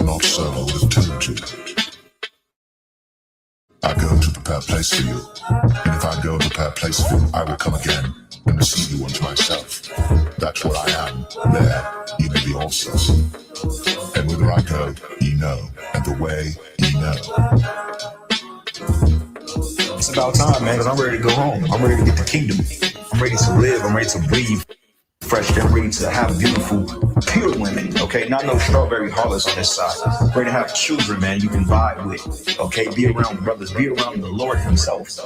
are not so with turgid. I go to prepare a place for you, and if I go and prepare a place for you, I will come again and receive you unto myself. That's where I am. There ye may be also. And whither I go, ye know, and the way ye know. It's about time, man, because I'm ready to go home. I'm ready to get the kingdom. I'm ready to live. I'm ready to breathe fresh. I'm ready to have beautiful, pure women, okay? Not no strawberry harlots on this side. I'm ready to have children, man, you can vibe with, okay? Be around brothers. Be around the Lord himself,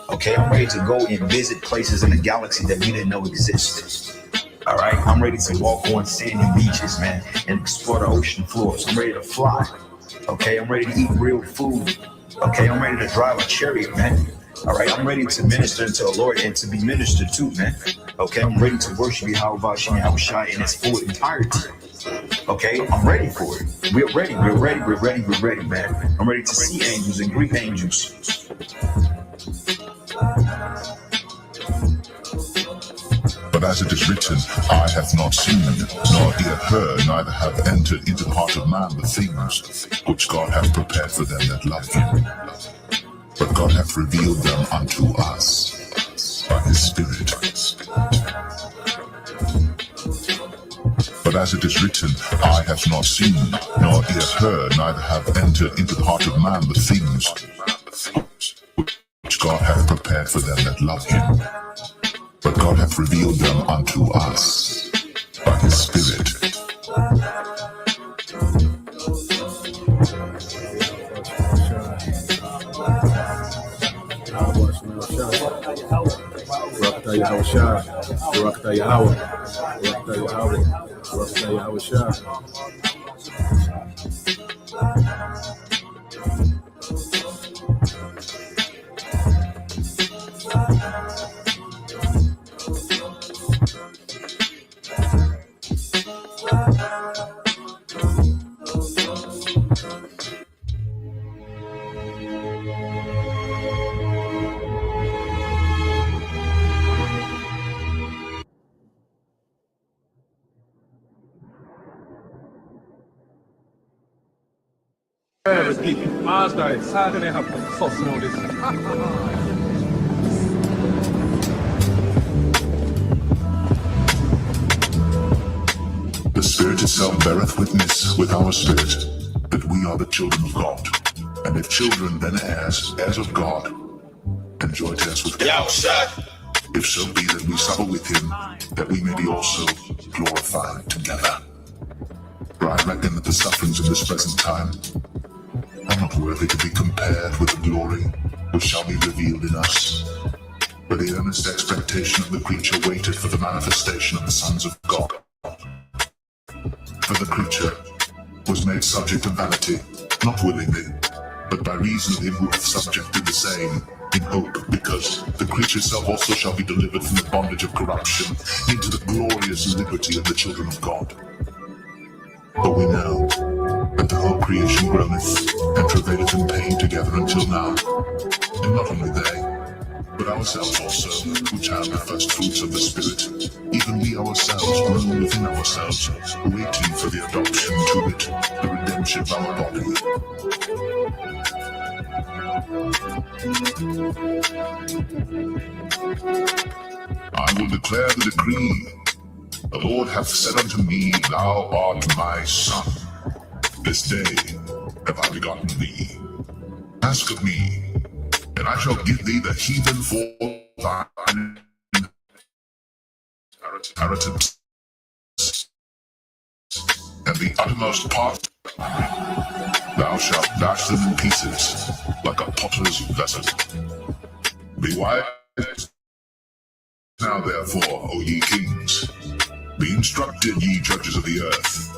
okay? I'm ready to go and visit places in the galaxy that we didn't know existed. All right, I'm ready to walk on sandy beaches, man, and explore the ocean floors. I'm ready to fly, okay? I'm ready to eat real food, okay? I'm ready to drive a chariot, man. All right, I'm ready to minister to the Lord and to be ministered to, man. Okay, I'm ready to worship Yahweh in its full entirety. Okay, I'm ready for it. We're ready, man. I'm ready to see angels and greet angels. But as it is written, eye hath not seen, nor ear heard, neither have entered into the heart of man the things which God hath prepared for them that love him. But God hath revealed them unto us by his Spirit. But as it is written, eye hath not seen, nor ear heard, neither have entered into the heart of man the things which God hath prepared for them that love him. But God hath revealed them unto us by his Spirit. The Spirit itself beareth witness with our spirit that we are the children of God. And if children, then heirs, heirs of God, and joint heirs with God. If so be that we suffer with him, that we may be also glorified together. For I reckon that the sufferings of this present time are not worthy to be compared with the glory which shall be revealed in us. For the earnest expectation of the creature waited for the manifestation of the sons of God. For the creature was made subject to vanity, not willingly, but by reason of him who hath subjected the same, in hope, because the creature itself also shall be delivered from the bondage of corruption into the glorious liberty of the children of God. For we know that the whole creation groaneth and travaileth in pain together until now, and not only they, but ourselves also, which have the first fruits of the Spirit, even we ourselves groan within ourselves, waiting for the adoption to it, the redemption of our body. I will declare the decree. The Lord hath said unto me, Thou art my son. This day have I begotten thee. Ask of me, and I shall give thee the heathen for thine inheritance, and the uttermost part thou shalt dash them in pieces like a potter's vessel. Be wise now therefore, O ye kings, be instructed, ye judges of the earth.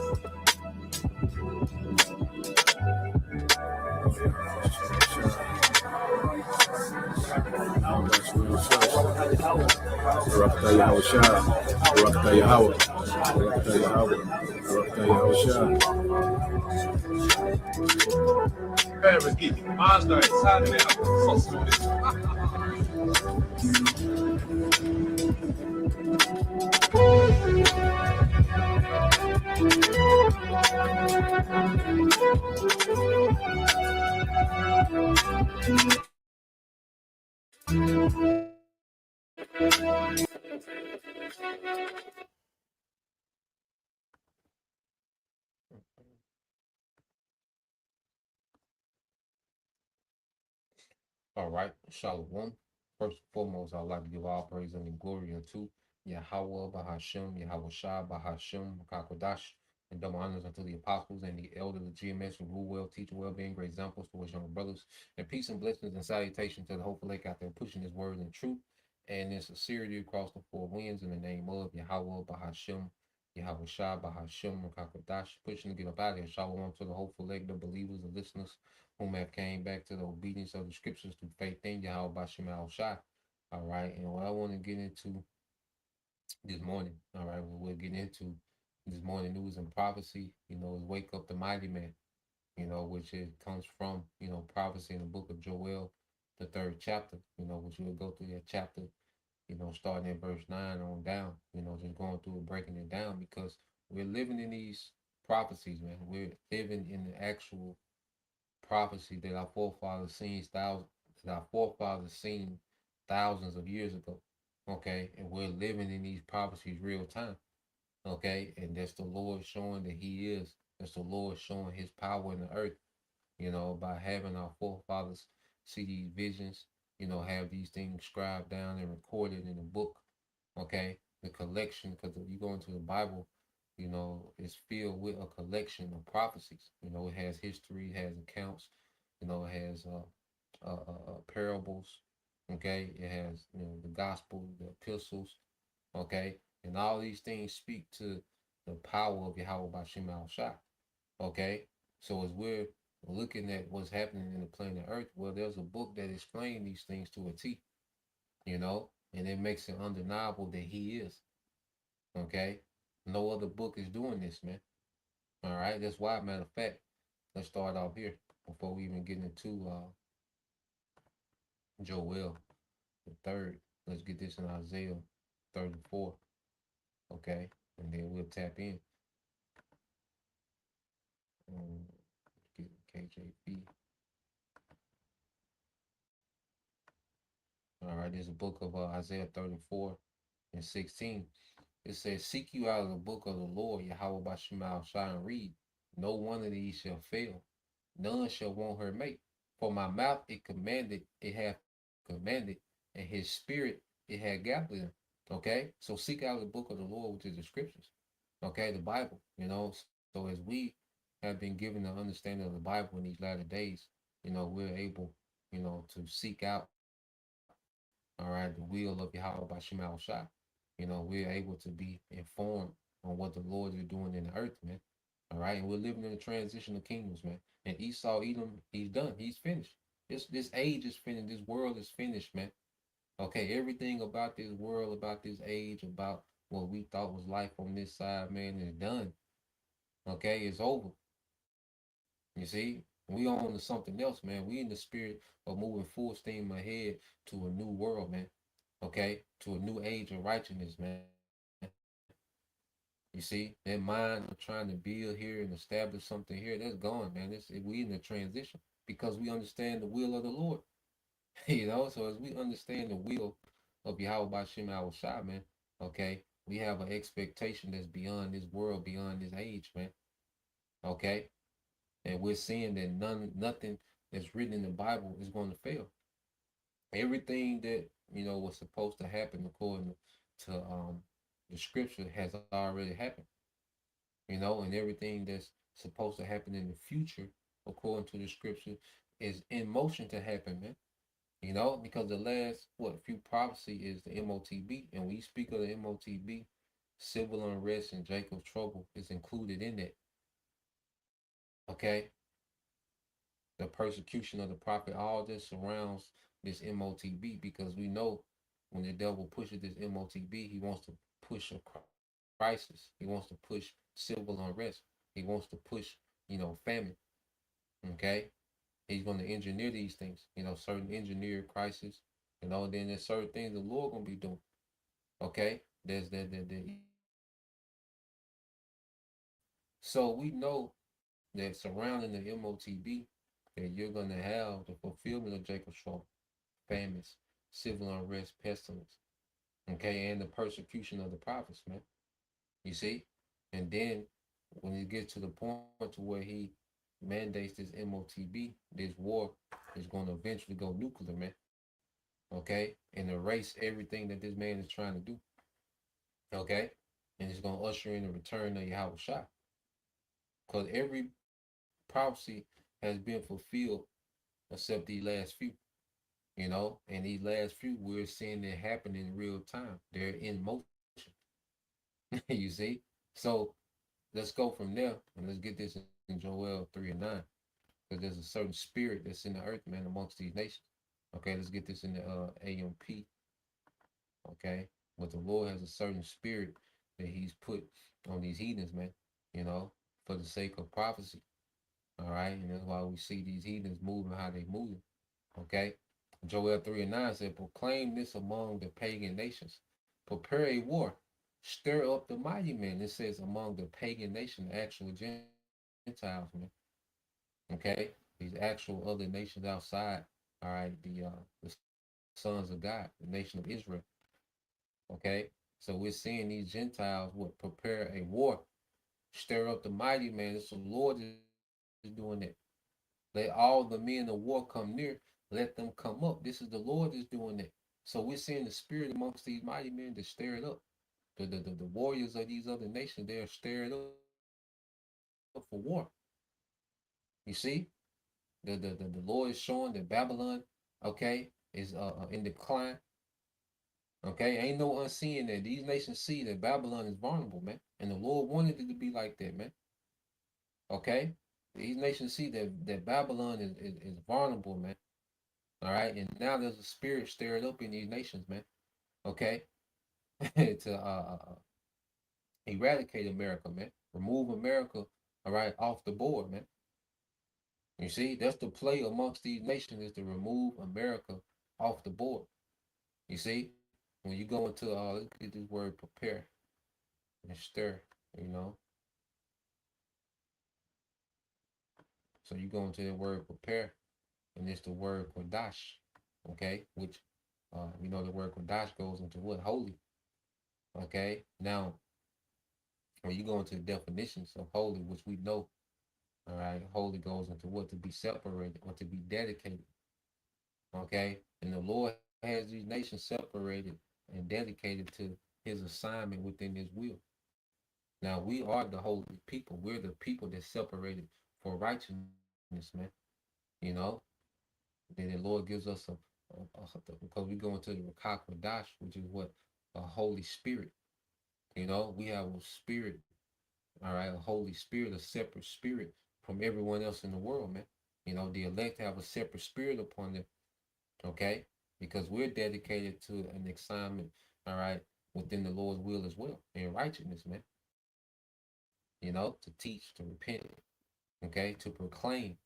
All right, Shalom. First and foremost, I'd like to give all praise and glory unto Yahweh Bahashem, Yahweh Shah Bahashem, Makakodash, and double honors unto the apostles and the elders of GMS who rule well, teach well, being great examples to his younger brothers. And peace and blessings and salutation to the hopeful lake out there pushing his word in truth and in sincerity across the four winds in the name of Yahweh Bahashem, Yahweh Shah Bahashem, Makakodash, pushing to get up out of here. Shalom to the hopeful lake, the believers, the listeners whom have came back to the obedience of the scriptures through faith in Yahweh Bashem Al Shai. All right, and what I want to get into this morning, all right, what we're getting into this morning news and prophecy, is wake up the mighty man, which it comes from, prophecy in the book of Joel, the third chapter, which we'll go through that chapter, starting at verse 9 on down, just going through and breaking it down because we're living in these prophecies, man. We're living in the actual prophecy that our forefathers seen thousands of years ago. Okay, and we're living in these prophecies real time. Okay, and that's the Lord showing that He is. That's the Lord showing His power in the earth. By having our forefathers see these visions. Have these things scribed down and recorded in a book. Okay, the collection, because if you go into the Bible, it's filled with a collection of prophecies. It has history, it has accounts, it has parables. Okay, it has the gospel, the epistles. Okay, and all these things speak to the power of Yahweh Bashim Al Shai. Okay, so as we're looking at what's happening in the planet Earth, well, there's a book that explains these things to a T. And it makes it undeniable that He is. Okay, no other book is doing this, man. All right, that's why. Matter of fact, let's start off here before we even get into Joel the third. Let's get this in Isaiah 34. Okay, and then we'll tap in. Get KJV. All right, this is a book of Isaiah 34 and 16. It says, "Seek you out of the book of the Lord, Yahweh Bashemal Shai, and read. No one of these shall fail. None shall want her mate. For my mouth it hath commanded, and his spirit it had gathered them." Okay? So seek out the book of the Lord, which is the scriptures. Okay, the Bible. So as we have been given the understanding of the Bible in these latter days, we're able, to seek out, all right, the will of Yahweh by Shemal Shai. We're able to be informed on what the Lord is doing in the earth, man. All right, and we're living in a transition of kingdoms, man. And Esau, Edom, he's done. He's finished. This age is finished. This world is finished, man. Okay, everything about this world, about this age, about what we thought was life on this side, man, is done. Okay, it's over. You see, we on to something else, man. We in the spirit of moving full steam ahead to a new world, man. Okay, to a new age of righteousness, man. You see, that mind of trying to build here and establish something here, that's gone, man. We in the transition because we understand the will of the Lord. So as we understand the will of Yahweh Bashem Al Shai, man, okay, we have an expectation that's beyond this world, beyond this age, man. Okay, and we're seeing that nothing that's written in the Bible is going to fail. Everything that was supposed to happen according to the scripture has already happened. And everything that's supposed to happen in the future according to the scripture is in motion to happen, man. Because the last few prophecy is the MOTB, and when you speak of the MOTB, civil unrest and Jacob's trouble is included in that. Okay, the persecution of the prophet, all this surrounds this MOTB because we know when the devil pushes this MOTB, he wants to push a crisis. He wants to push civil unrest. He wants to push, famine. Okay, he's going to engineer these things. Certain engineered crisis. Then there's certain things the Lord gonna be doing. Okay, there's the So we know that surrounding the MOTB, that you're going to have the fulfillment of Jacob's trouble, famines, civil unrest, pestilence, okay, and the persecution of the prophets, man. You see? And then when it gets to the point to where he mandates this MOTB, this war is going to eventually go nuclear, man. Okay? And erase everything that this man is trying to do. Okay? And it's going to usher in the return of Yahweh Shah. Because every prophecy has been fulfilled except these last few. And these last few we're seeing it happen in real time. They're in motion. You see? So let's go from there and let's get this in Joel 3 and 9. Because there's a certain spirit that's in the earth, man, amongst these nations. Okay, let's get this in the AMP. Okay. But the Lord has a certain spirit that he's put on these heathens, man, you know, for the sake of prophecy. All right. And that's why we see these heathens moving how they move. Okay. Joel 3 and 9 said, proclaim this among the pagan nations. Prepare a war. Stir up the mighty men. It says among the pagan nation, the actual Gentiles, man. Okay. These actual other nations outside. All right. The sons of God, the nation of Israel. Okay. So we're seeing these Gentiles would prepare a war, stir up the mighty man. It's the Lord is doing that. Let all the men of war come near. Let them come up. This is the Lord is doing that. So we're seeing the spirit amongst these mighty men to stir it up. The warriors of these other nations, they are stirred up for war. You see? The Lord is showing that Babylon, okay, is in decline. Okay, ain't no unseeing that. These nations see that Babylon is vulnerable, man. And the Lord wanted it to be like that, man. Okay? These nations see that Babylon is vulnerable, man. All right, and now there's a spirit stirred up in these nations, man. Okay, to eradicate America, man. Remove America, all right, off the board, man. You see, that's the play amongst these nations is to remove America off the board. You see, when you go into let's get this word prepare and stir, you know. So you go into the word prepare, and it's the word kodash, okay, which the word kodash goes into what holy. Okay, now when you go into the definitions of holy, which we know, all right, holy goes into what to be separated or to be dedicated. Okay, and the Lord has these nations separated and dedicated to his assignment within his will. Now we are the holy people. We're the people that separated for righteousness, man. You know, then the Lord gives us because we go into the Rakak Dash, which is what a Holy Spirit. We have a spirit, all right, a Holy Spirit, a separate spirit from everyone else in the world, man. The elect have a separate spirit upon them, okay? Because we're dedicated to an assignment, all right, within the Lord's will as well, in righteousness, man. To teach, to repent, okay, to proclaim,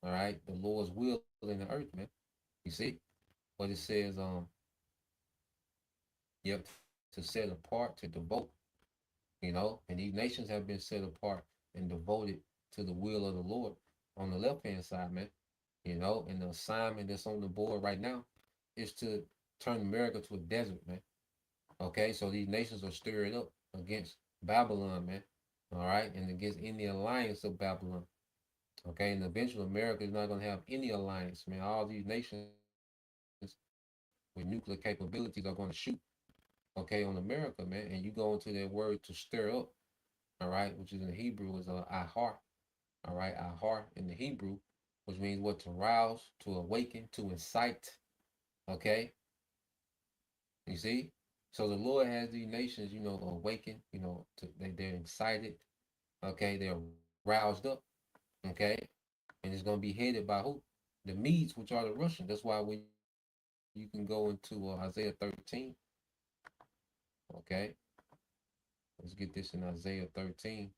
all right, the Lord's will in the earth, man. You see? But it says, you have to set apart, to devote, and these nations have been set apart and devoted to the will of the Lord on the left hand side, man. And the assignment that's on the board right now is to turn America to a desert, man. Okay, so these nations are stirred up against Babylon, man. All right, and against any alliance of Babylon. Okay, and eventually America is not going to have any alliance, man. All these nations with nuclear capabilities are going to shoot, okay, on America, man. And you go into that word to stir up, all right, which is in the Hebrew is ahar, all right, ahar in the Hebrew, which means what to rouse, to awaken, to incite, okay. You see, so the Lord has these nations, awakened, they're excited, okay, they're roused up, okay, and it's gonna be headed by who? The Medes, which are the Russians. That's why when you can go into Isaiah 13, okay, let's get this in Isaiah 13,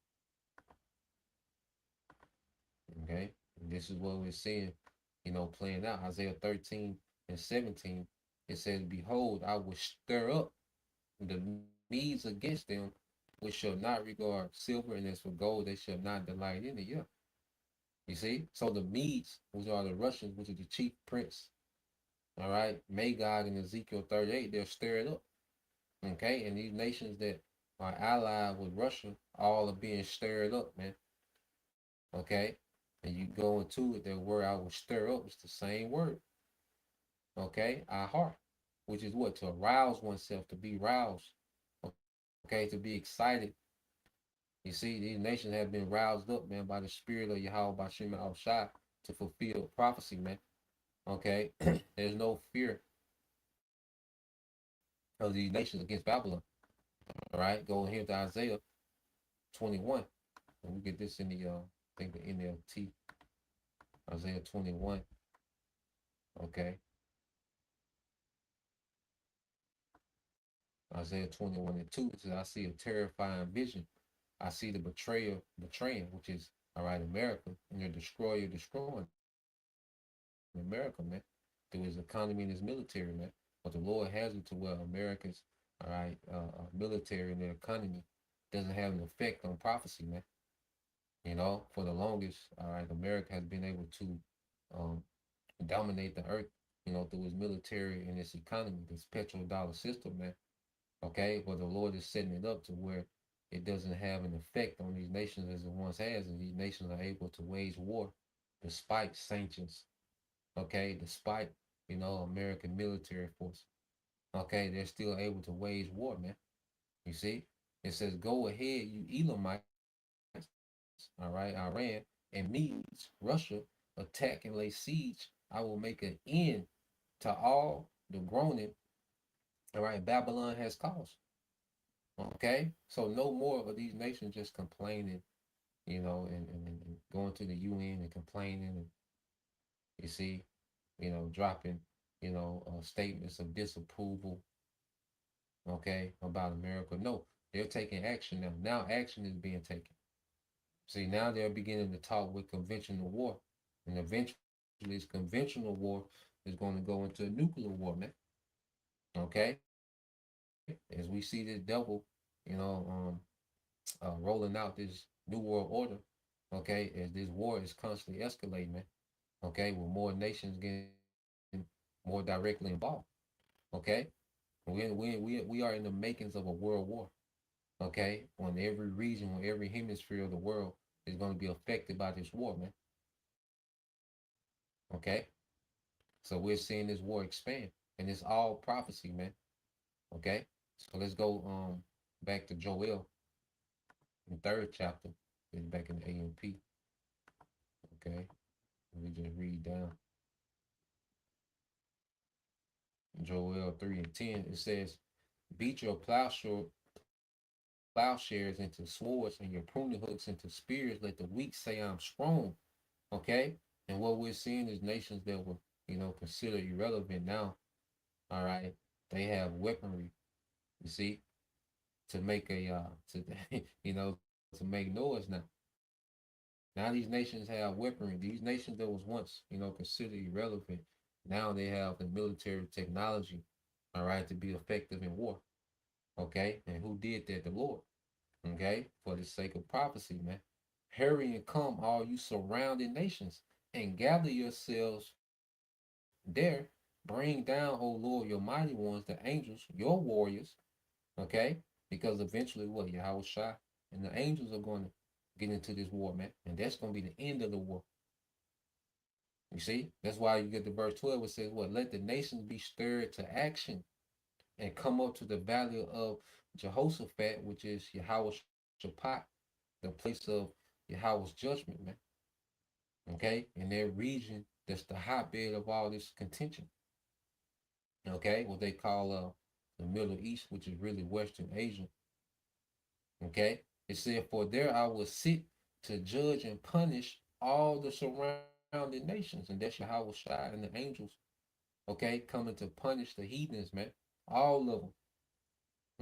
okay, and this is what we're seeing, playing out. Isaiah 13 and 17, it says, "Behold, I will stir up the Medes against them which shall not regard silver, and as for gold, they shall not delight in it. Yeah. You see? So the Medes, which are the Russians, which is the chief prince, all right, Magog in Ezekiel 38, they're stirred up. Okay, and these nations that are allied with Russia all are being stirred up, man. Okay, and you go into it, that word I will stir up is the same word. Okay, our heart, which is what? To arouse oneself, to be roused. Okay, to be excited. You see, these nations have been roused up, man, by the spirit of Yahweh Bashim al Shai to fulfill prophecy, man. Okay, there's no fear of these nations against Babylon. All right, go here to Isaiah 21. And we get this in the I think the NLT. Isaiah 21. Okay. Isaiah 21 and 2 says, I see a terrifying vision. I see the betrayer betraying, which is all right, America, and your destroyer destroying America, man, through his economy and his military, man. But the Lord has it to where America's all right, military and their economy doesn't have an effect on prophecy, man. You know, for the longest, all right, America has been able to um, dominate the earth, you know, through its military and its economy, this petrodollar system, man. Okay, but the Lord is setting it up to where it doesn't have an effect on these nations as it once has, and these nations are able to wage war despite sanctions. Okay, despite American military force. Okay, they're still able to wage war, man. You see, it says, "Go ahead, you Elamites, all right, Iran and Medes, Russia, attack and lay siege. I will make an end to all the groaning, all right, Babylon has caused." Okay, so no more of these nations just complaining, and going to the UN and complaining, and you see, dropping, statements of disapproval, okay, about America. No, they're taking action now. Now action is being taken. See, now they're beginning to talk with conventional war, and eventually this conventional war is going to go into a nuclear war, man. Okay, as we see this devil, you know, rolling out this new world order. Okay, as this war is constantly escalating, man. Okay, with more nations getting more directly involved. Okay, we are in the makings of a world war. Okay, on every region, on every hemisphere of the world is going to be affected by this war, man. Okay, so we're seeing this war expand, and it's all prophecy, man. Okay, so let's go back to Joel, the third chapter. It's back in the AMP. Okay, we just read down Joel 3 and 10. It says, "Beat your plowshares into swords and your pruning hooks into spears. Let the weak say I'm strong." Okay, and what we're seeing is nations that were considered irrelevant now. All right, they have weaponry. You see, to make a to to make noise now. Now these nations have weaponry. These nations that was once considered irrelevant, now they have the military technology, all right, to be effective in war. Okay, and who did that? The Lord. Okay, for the sake of prophecy, man. Hurry and come, all you surrounding nations, and gather yourselves there. Bring down, O Lord, your mighty ones, the angels, your warriors. Okay, because eventually, what Yahweh Shai and the angels are going to get into this war, man, and that's going to be the end of the war. You see, that's why you get to verse 12. It says, "What? Let the nations be stirred to action and come up to the valley of Jehoshaphat, which is Yahweh Shaphat, the place of Yahweh's judgment, man." Okay, in their region, that's the hotbed of all this contention. Okay, what they call the Middle East, which is really Western Asia. Okay, it said, "For there I will sit to judge and punish all the surrounding nations," and that's Yahweh Shai and the angels. Okay, coming to punish the heathens, man, all of them.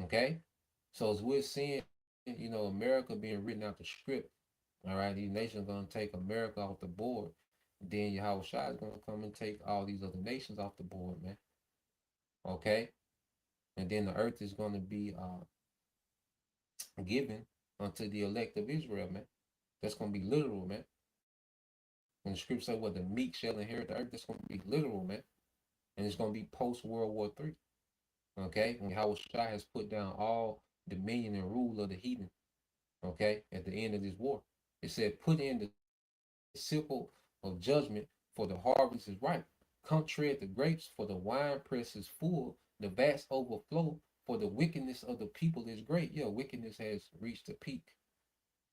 Okay, so as we're seeing, America being written out the script. All right, these nations are gonna take America off the board. Then Yahweh Shai is gonna come and take all these other nations off the board, man. Okay, and then the earth is gonna be given unto the elect of Israel, man. That's gonna be literal, man. When the scripture says, "Well, the meek shall inherit the earth," that's gonna be literal, man. And it's gonna be post World War III. Okay, when Yahweh Shai has put down all dominion and rule of the heathen. Okay, at the end of this war, it said, "Put in the sickle of judgment, for the harvest is ripe. Come tread the grapes, for the wine press is full, the vats overflow, for the wickedness of the people is great." Yeah, wickedness has reached a peak.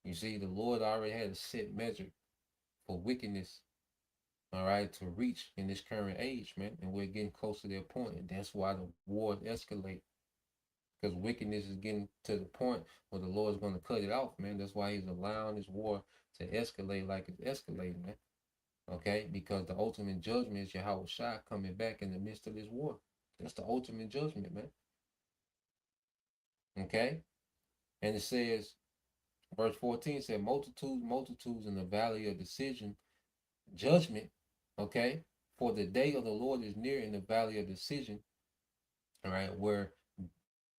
You see, the Lord already had a set measure for wickedness, all right, to reach in this current age, man. And we're getting close to that point. And that's why the war escalate. Because wickedness is getting to the point where the Lord's going to cut it off, man. That's why he's allowing this war to escalate like it's escalating, man. Okay? Because the ultimate judgment is Yahweh Shai coming back in the midst of this war. That's the ultimate judgment, man. Okay? And it says, verse 14 said, "Multitudes, multitudes in the valley of decision, judgment, okay? For the day of the Lord is near in the valley of decision," all right, where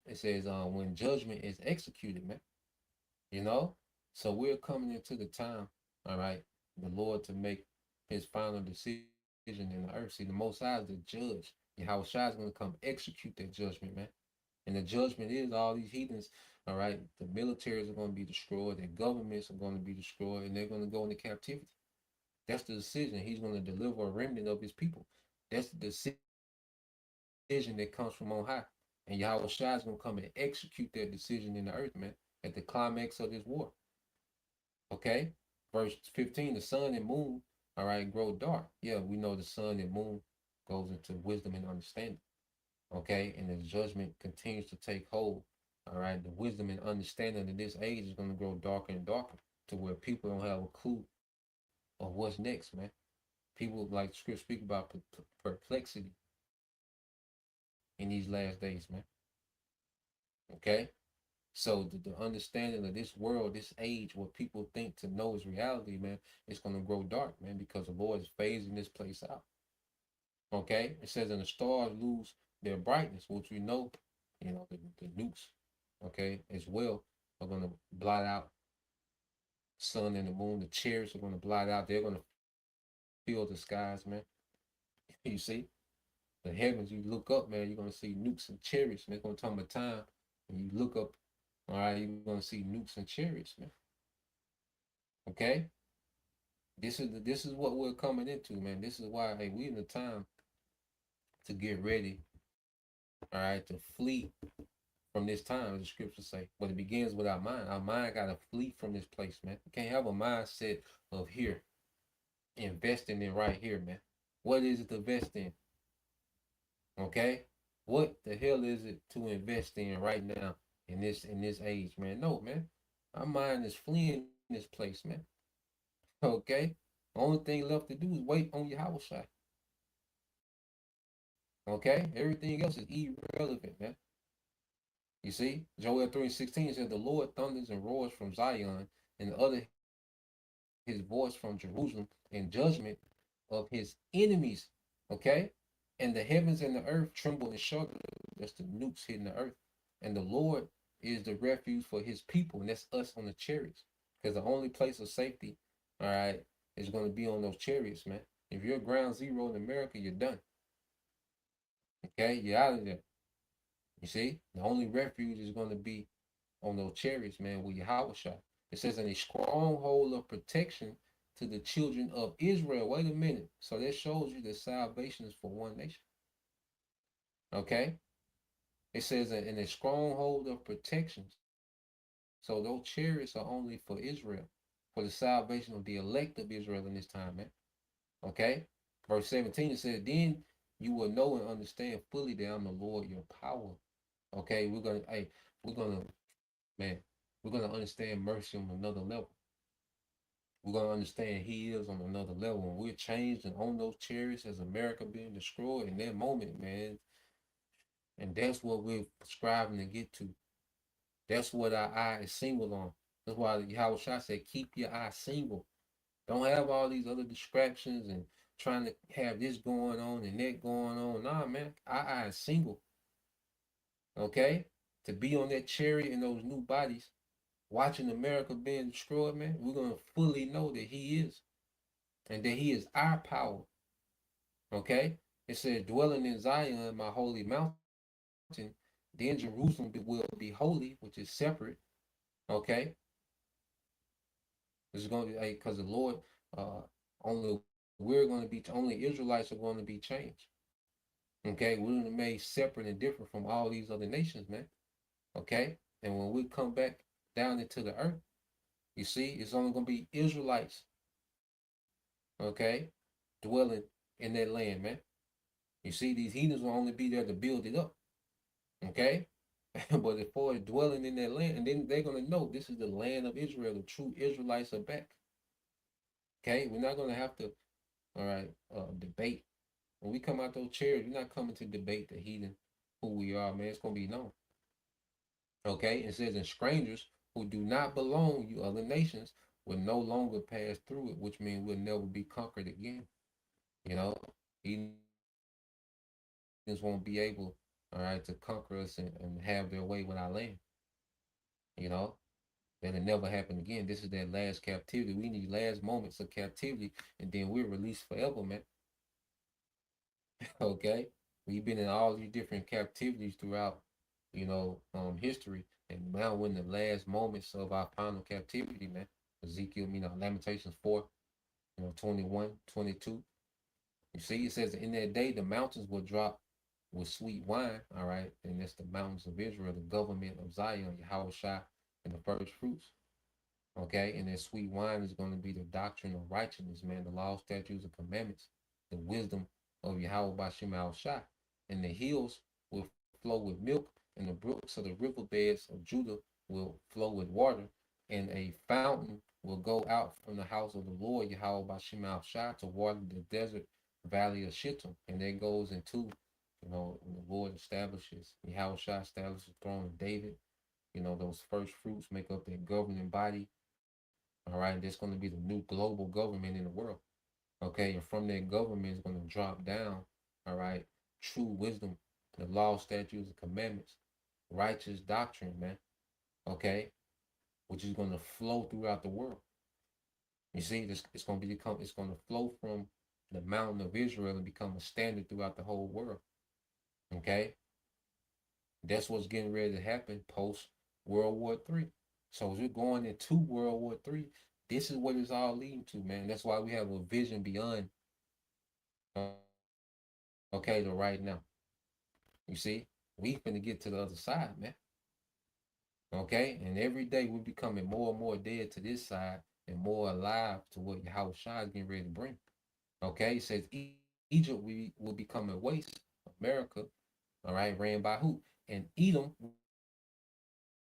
it says, when judgment is executed, man, you know? So we're coming into the time, all right, the Lord to make his final decision in the earth. See, the Most High is the judge. Yahweh Shai is going to come execute that judgment, man. And the judgment is all these heathens, all right, the militaries are going to be destroyed, their governments are going to be destroyed, and they're going to go into captivity. That's the decision. He's going to deliver a remnant of his people. That's the decision that comes from on high. And Yahweh Shai is going to come and execute that decision in the earth, man, at the climax of this war. Okay? Verse 15, the sun and moon, all right, grow dark. Yeah, we know the sun and moon goes into wisdom and understanding. Okay? And the judgment continues to take hold. All right? The wisdom and understanding of this age is going to grow darker and darker to where people don't have a clue of what's next, man. People, like scripture speak about perplexity in these last days, man. Okay? So the understanding of this world, this age, what people think to know is reality, man, it's going to grow dark, man, because the Lord is phasing this place out. Okay? It says, "And the stars lose their brightness," which we know, the nukes, okay, as well, are going to blot out sun and the moon. The chariots are going to blot out. They're going to fill the skies, man. You see? The heavens, you look up, man, you're going to see nukes and chariots, man. It's going to come a time when you look up, all right, you're going to see nukes and chariots, man. Okay? This is what we're coming into, man. This is why, hey, we in the time to get ready, all right, to flee from this time, as the scriptures say. But it begins with our mind. Our mind got to flee from this place, man. You can't have a mindset of here, investing in right here, man. What is it to invest in? Okay? What the hell is it to invest in right now in this age, man? No, man. Our mind is fleeing this place, man. Okay? The only thing left to do is wait on Yahweh Shai. Okay? Everything else is irrelevant, man. You see? Joel 3:16 says, "The Lord thunders and roars from Zion, and the other his voice from Jerusalem in judgment of his enemies." Okay? "And the heavens and the earth tremble and shudder." That's the nukes hitting the earth. "And the Lord is the refuge for his people," and that's us on the chariots. Because the only place of safety, all right, is going to be on those chariots, man. If you're ground zero in America, you're done. Okay? You're out of there. You see? The only refuge is going to be on those chariots, man, with Yahweh Shai. It says, "in a stronghold of protection to the children of Israel." Wait a minute. So that shows you that salvation is for one nation. Okay? It says, "in a stronghold of protections." So those chariots are only for Israel, for the salvation of the elect of Israel in this time, man. Okay? Verse 17, it says, "Then you will know and understand fully that I'm the Lord your power." Okay, we're gonna, man, we're gonna understand mercy on another level. We're gonna understand he is on another level. When we're changed and on those chariots as America being destroyed in that moment, man. And that's what we're striving to get to. That's what our eye is single on. That's why Yahweh Shai said, "Keep your eye single. Don't have all these other distractions and trying to have this going on and that going on." Nah, man, our eye is single. Okay? To be on that chariot in those new bodies. watching America being destroyed, man, we're gonna fully know that He is, and that He is our power. Okay, it said, "Dwelling in Zion, my holy mountain, then Jerusalem will be holy, which is separate." Okay, this is going to be like, because the Lord, uh, only Israelites are going to be changed. Okay, we're made separate and different from all these other nations, man. Okay, and when we come back down into the earth, you see, it's only going to be Israelites. Okay, dwelling in that land, man. You see, these heathens will only be there to build it up. Okay, but as far as dwelling in that land, and then they're going to know this is the land of Israel. The true Israelites are back. Okay, we're not going to have to, all right, debate. When we come out those chairs, we're not coming to debate the heathen who we are, man. It's going to be known. Okay, it says, "And strangers who do not belong, you other nations, will no longer pass through it," which means we'll never be conquered again. You know, heathens won't be able, all right, to conquer us and have their way with our land. You know, that'll never happen again. This is that last captivity. We need last moments of captivity, and then we're released forever, man. Okay, we've been in all these different captivities throughout, history, and now we're in the last moments of our final captivity, man. Ezekiel, Lamentations 4, 21, 22. You see, it says, "In that day the mountains will drop with sweet wine," all right, and that's the mountains of Israel, the government of Zion, Yahweh Shai, and the first fruits. Okay, and that sweet wine is going to be the doctrine of righteousness, man, the law, statutes, and commandments, the wisdom of Yahweh Bashim al Shai. And the hills will flow with milk, and the brooks of the riverbeds of Judah will flow with water, and a fountain will go out from the house of the Lord Yahweh Bashim al Shai to water the desert valley of Shittim. And that goes into, when the Lord establishes, Yahweh Shai establishes the throne of David. Those first fruits make up that governing body. All right, that's going to be the new global government in the world. Okay, and from that government is going to drop down, all right, true wisdom, the law, statutes, and commandments, righteous doctrine, man. Okay, which is going to flow throughout the world. You see, it's going to it's going to flow from the mountain of Israel and become a standard throughout the whole world. Okay, that's what's getting ready to happen post World War III. So as we're going into World War III, this is what it's all leading to, man. That's why we have a vision beyond, okay, to right now. You see, we finna get to the other side, man. Okay, and every day we're becoming more and more dead to this side and more alive to what Yahweh Shai is getting ready to bring. Okay, it says Egypt will become a waste. America, all right, ran by who? And Edom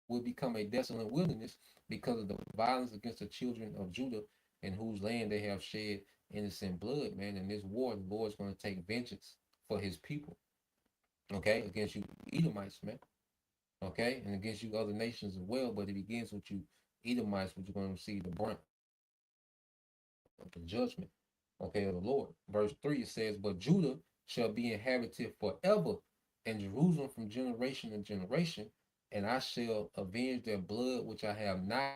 will become a desolate wilderness because of the violence against the children of Judah, in whose land they have shed innocent blood, man. In this war, the Lord's going to take vengeance for his people. Okay, against you Edomites, man. Okay, and against you other nations as well, but it begins with you Edomites, which you're going to receive the brunt of the judgment, okay, of the Lord. Verse 3, it says, "But Judah shall be inhabited forever, and Jerusalem from generation to generation, and I shall avenge their blood which I have not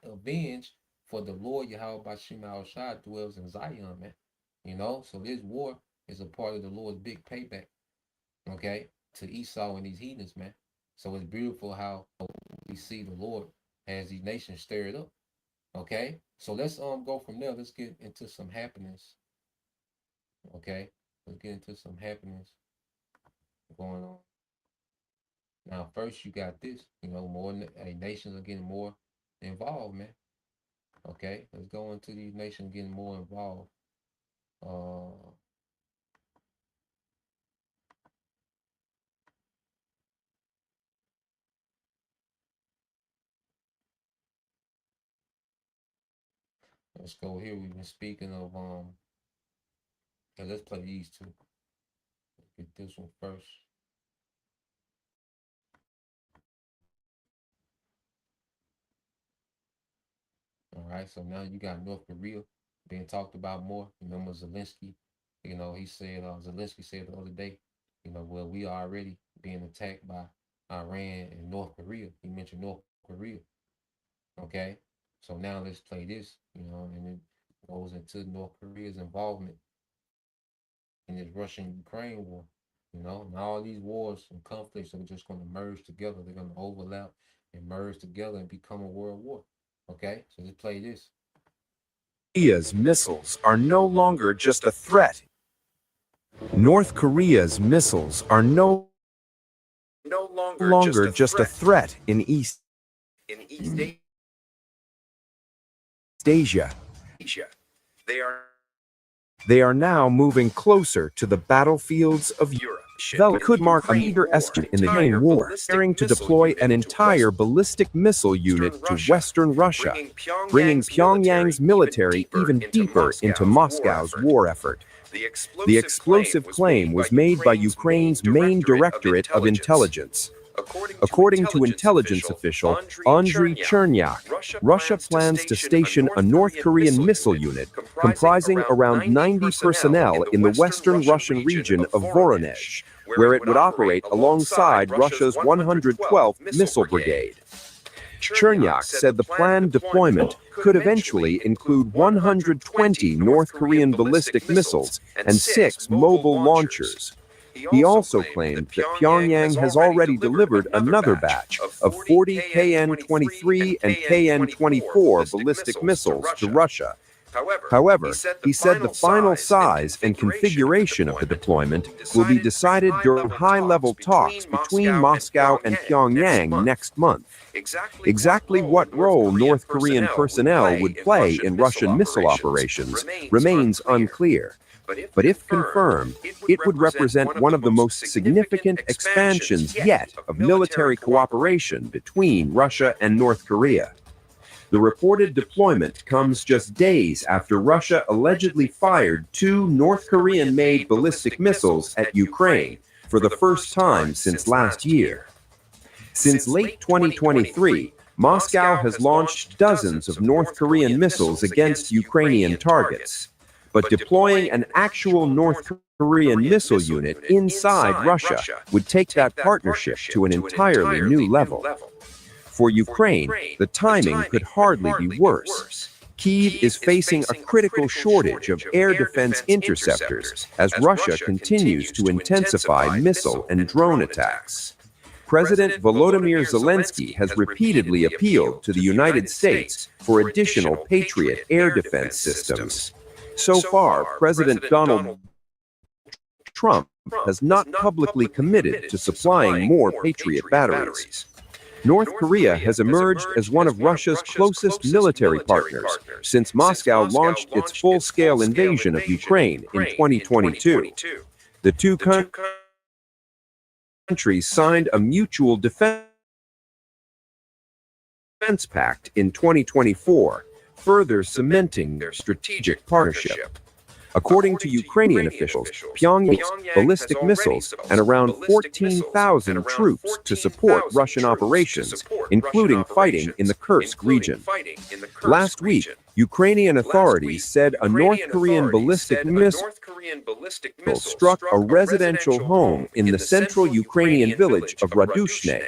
avenged, for the Lord Yahweh Bashim al Shai dwells in Zion, man." So this war is a part of the Lord's big payback, okay, to Esau and these heathens, man. So it's beautiful how we see the Lord has these nations stirred up. Okay, so let's go from there. Let's get into some happenings. Okay, let's get into some happenings going on. Now, first you got this. More nations are getting more involved, man. Okay, let's go into these nations getting more involved. Uh, let's go here. We've been speaking of let's play these two. Let's get this one first. All right, so now you got North Korea being talked about more. Remember Zelensky? He said, Zelensky said the other day, well, we are already being attacked by Iran and North Korea. He mentioned North Korea. Korea. Okay, so now let's play this, and it goes into North Korea's involvement in this Russian-Ukraine war. And all these wars and conflicts are just going to merge together. They're going to overlap and merge together and become a world war. Okay, so let's play this. Korea's missiles are no longer just a threat. North Korea's missiles are no longer just a threat in East Asia. They are now moving closer to the battlefields of Europe. That could mark a major escalation in the Ukraine war, preparing to deploy an entire ballistic missile unit to Western Russia, bringing Pyongyang's military even deeper into Moscow's war effort. The explosive claim was made by Ukraine's main Directorate of Intelligence. According to intelligence official Andriy Chernyak, Russia plans to station a North Korean missile unit comprising around 90 personnel in the western Russian region of Voronezh, where it would operate alongside Russia's 112th Missile Brigade. Chernyak said the planned deployment could eventually include 120 North Korean ballistic missiles and 6 mobile launchers. He also claimed that Pyongyang has already delivered another batch of 40 KN-23 and KN-24 ballistic missiles to Russia. However, he said the final size and configuration of the deployment will be decided during high-level talks between Moscow and Pyongyang next month. Exactly what role North Korean personnel would play in Russian missile operations remains unclear. But if confirmed, it would represent one of the most significant expansions yet of military cooperation between Russia and North Korea. The reported deployment comes just days after Russia allegedly fired 2 North Korean-made ballistic missiles at Ukraine for the first time since last year. Since late 2023, Moscow has launched dozens of North Korean missiles against Ukrainian targets. But deploying an actual North Korean missile unit inside Russia would take that partnership to an entirely new level. For Ukraine, the timing could hardly be worse. Kyiv is facing a critical shortage of air defense interceptors as Russia continues to intensify missile and drone attacks. President Volodymyr Zelensky has repeatedly appealed to the United States for additional Patriot air defense systems. So far, President Donald Trump has not publicly committed to supplying more Patriot batteries. North Korea has emerged as one of Russia's closest military partners since Moscow launched its full-scale invasion of Ukraine in 2022. The two countries signed a mutual defense pact in 2024, further cementing their strategic partnership. According to Ukrainian officials, Pyongyang used ballistic missiles and around 14,000 troops to support Russian operations, including fighting in the Kursk region. Last week, Ukrainian authorities said a North Korean ballistic missile struck a residential home in the central Ukrainian village of Radushne,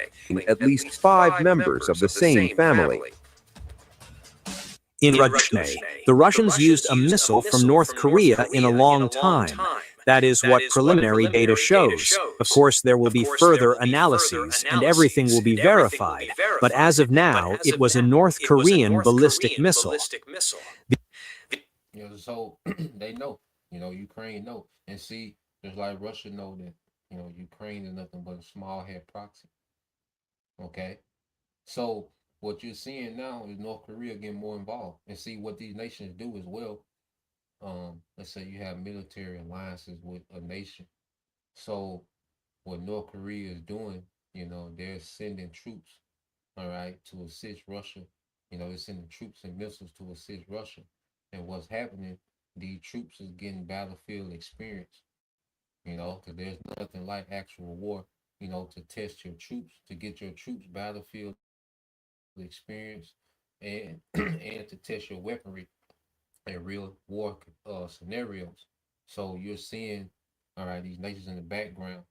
at least 5 members of the same family. In Radushne, the Russians used a missile from North Korea in a long time. That is what preliminary data shows. Of course, there will be further analyses and everything will be verified. But as of now, it was a North Korean ballistic missile. So they know, Ukraine know. And see, just like Russia know that, Ukraine is nothing but a small head proxy. Okay? So what you're seeing now is North Korea getting more involved. And see what these nations do as well. Let's say you have military alliances with a nation. So what North Korea is doing, they're sending troops, all right, to assist Russia. They're sending troops and missiles to assist Russia. And what's happening, these troops is getting battlefield experience, because there's nothing like actual war, to test your troops, to get your troops battlefield experience and and to test your weaponry in real war scenarios. So you're seeing, all right, these nations in the background,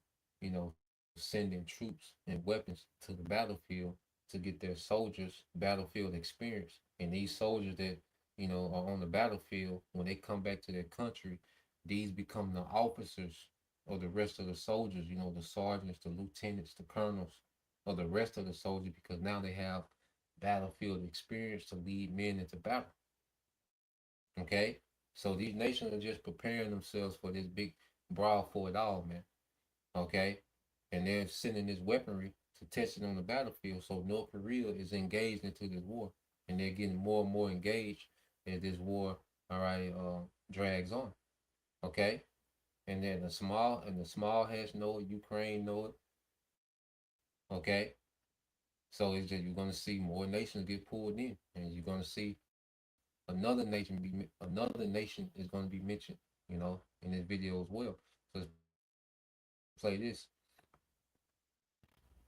sending troops and weapons to the battlefield, to get their soldiers battlefield experience. And these soldiers that, are on the battlefield, when they come back to their country, these become the officers of the rest of the soldiers, the sergeants, the lieutenants, the colonels, or the rest of the soldiers, because now they have battlefield experience to lead men into battle. Okay? So these nations are just preparing themselves for this big brawl for it all, man. Okay? And they're sending this weaponry to test it on the battlefield. So North Korea is engaged into this war. And they're getting more and more engaged as this war, all right, drags on. Okay? And then the small hatch know it, Ukraine know it. Okay? So it's just you're gonna see more nations get pulled in, and you're gonna see another nation is gonna be mentioned, in this video as well. So let's play this.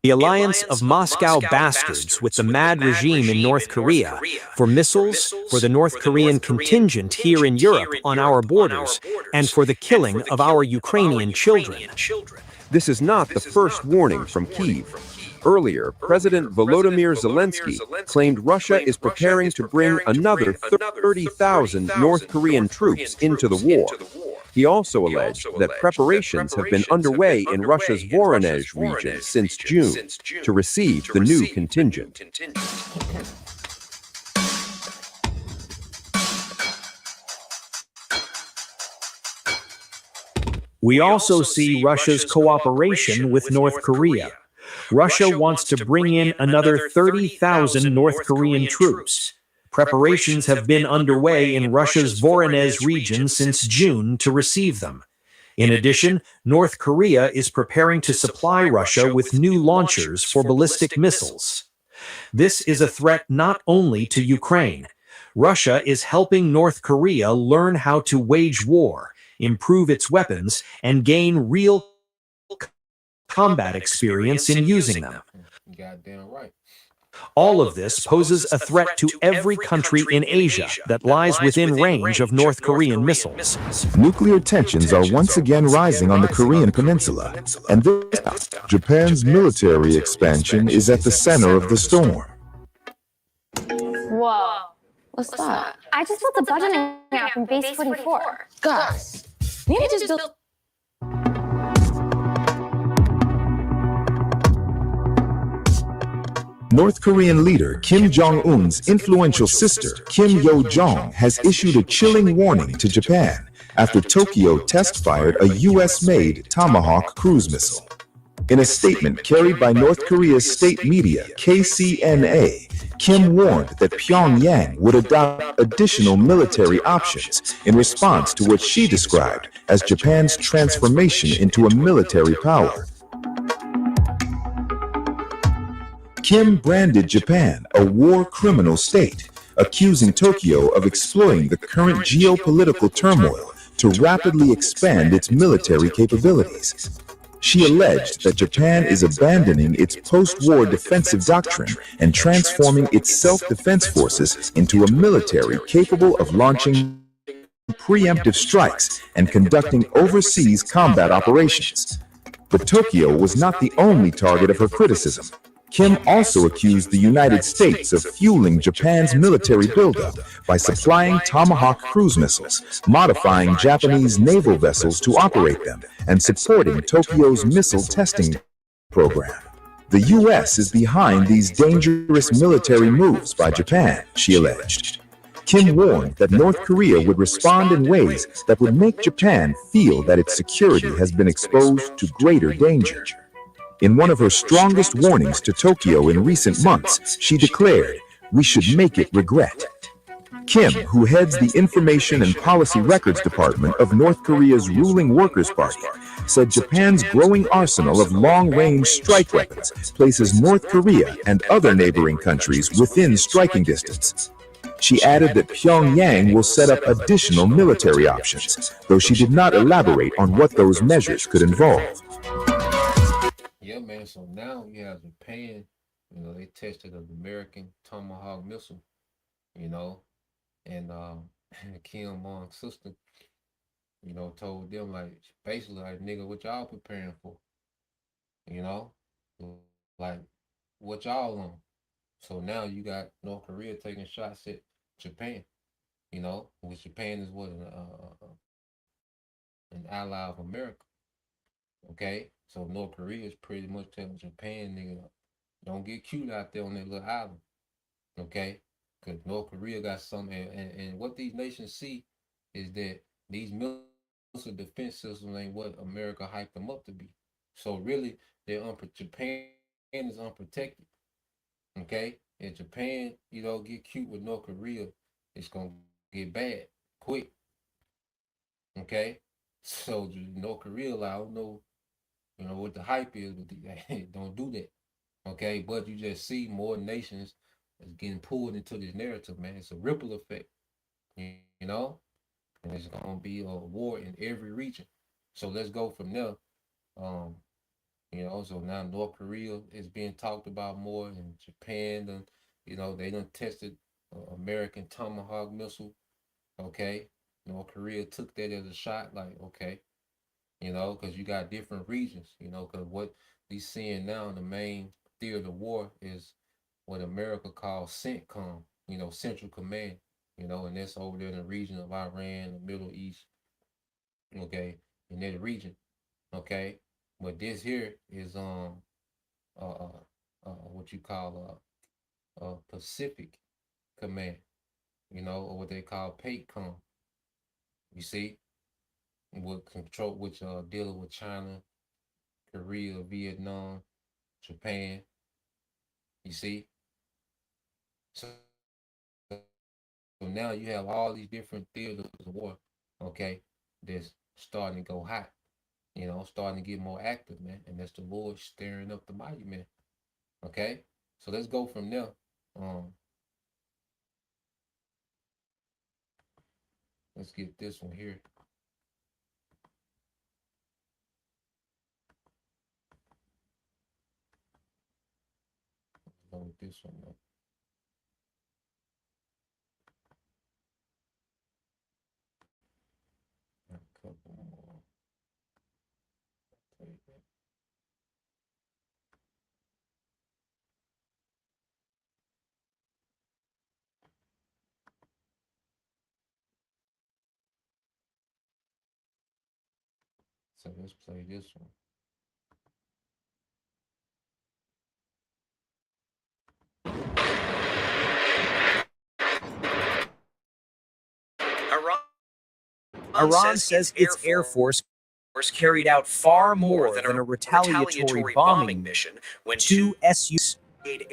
The alliance of Moscow bastards with the mad regime in North Korea for missiles, for the North Korean contingent here in Europe on our borders, and for the killing of our Ukrainian children. This is not the first warning from Kyiv. Earlier, President Volodymyr Zelensky claimed Russia is preparing to bring another 30,000 North Korean troops into the war. He also alleged that preparations have been underway in Russia's Voronezh region since June to receive the new contingent. We also see Russia's cooperation with North Korea. Russia wants to bring in another 30,000 North Korean troops. Preparations have been underway in Russia's Voronezh region since June to receive them. In addition, North Korea is preparing to supply Russia with new launchers for ballistic missiles. This is a threat not only to Ukraine. Russia is helping North Korea learn how to wage war, improve its weapons, and gain real combat experience in using them. Goddamn right. All of this poses a threat to every country in Asia that lies within range of North Korean missiles. Nuclear tensions are once again rising on the Korean peninsula, and this time, Japan's military expansion is at the center of the storm. Whoa. What's that? I just built a budgeting app in Base 44. Guys, maybe just build. North Korean leader Kim Jong-un's influential sister, Kim Yo-jong, has issued a chilling warning to Japan after Tokyo test-fired a US-made Tomahawk cruise missile. In a statement carried by North Korea's state media, KCNA, Kim warned that Pyongyang would adopt additional military options in response to what she described as Japan's transformation into a military power. Kim branded Japan a war criminal state, accusing Tokyo of exploiting the current geopolitical turmoil to rapidly expand its military capabilities. She alleged that Japan is abandoning its post-war defensive doctrine and transforming its self-defense forces into a military capable of launching preemptive strikes and conducting overseas combat operations. But Tokyo was not the only target of her criticism. Kim also accused the United States of fueling Japan's military buildup by supplying Tomahawk cruise missiles, modifying Japanese naval vessels to operate them, and supporting Tokyo's missile testing program. The U.S. is behind these dangerous military moves by Japan, she alleged. Kim warned that North Korea would respond in ways that would make Japan feel that its security has been exposed to greater danger. In one of her strongest warnings to Tokyo in recent months, she declared, "We should make it regret." Kim, who heads the Information and Policy Records Department of North Korea's ruling Workers' Party, said Japan's growing arsenal of long-range strike weapons places North Korea and other neighboring countries within striking distance. She added that Pyongyang will set up additional military options, though she did not elaborate on what those measures could involve. Yeah, man. So now you have Japan, they tested an American Tomahawk missile, and Kim Jong's sister, told them basically nigga, what y'all preparing for? Like what y'all on? So now you got North Korea taking shots at Japan, which Japan is what an ally of America. Okay, so North Korea is pretty much telling Japan, nigga, don't get cute out there on that little island. Okay, because North Korea got some, and what these nations see is that these missile defense systems ain't what America hyped them up to be. So really, Japan is unprotected. Okay, if Japan, get cute with North Korea, it's gonna get bad quick. Okay, so North Korea, like, I don't know, what the hype is, but don't do that. Okay, but you just see more nations is getting pulled into this narrative, man. It's a ripple effect, you know, and it's gonna be a war in every region. So let's go from there. Um, so now North Korea is being talked about more, and Japan, they done tested American Tomahawk missile. Okay, North Korea took that as a shot, like, okay, because you got different regions, because what we seeing now in the main theater of war is what America calls CENTCOM, Central Command, and that's over there in the region of Iran, the Middle East, okay, in that region, okay. But this here is what you call Pacific Command, or what they call PACOM. You see, with control, which dealing with China, Korea, Vietnam, Japan. You see, so now you have all these different theaters of war, okay, that's starting to go hot, starting to get more active, man. And that's the Lord stirring up the mighty man. Okay, so let's go from there. Let's get this one here. Let's go with this one though. A couple more. So let's play this one. Iran says its Air Force carried out far more than a retaliatory bombing mission when two Su.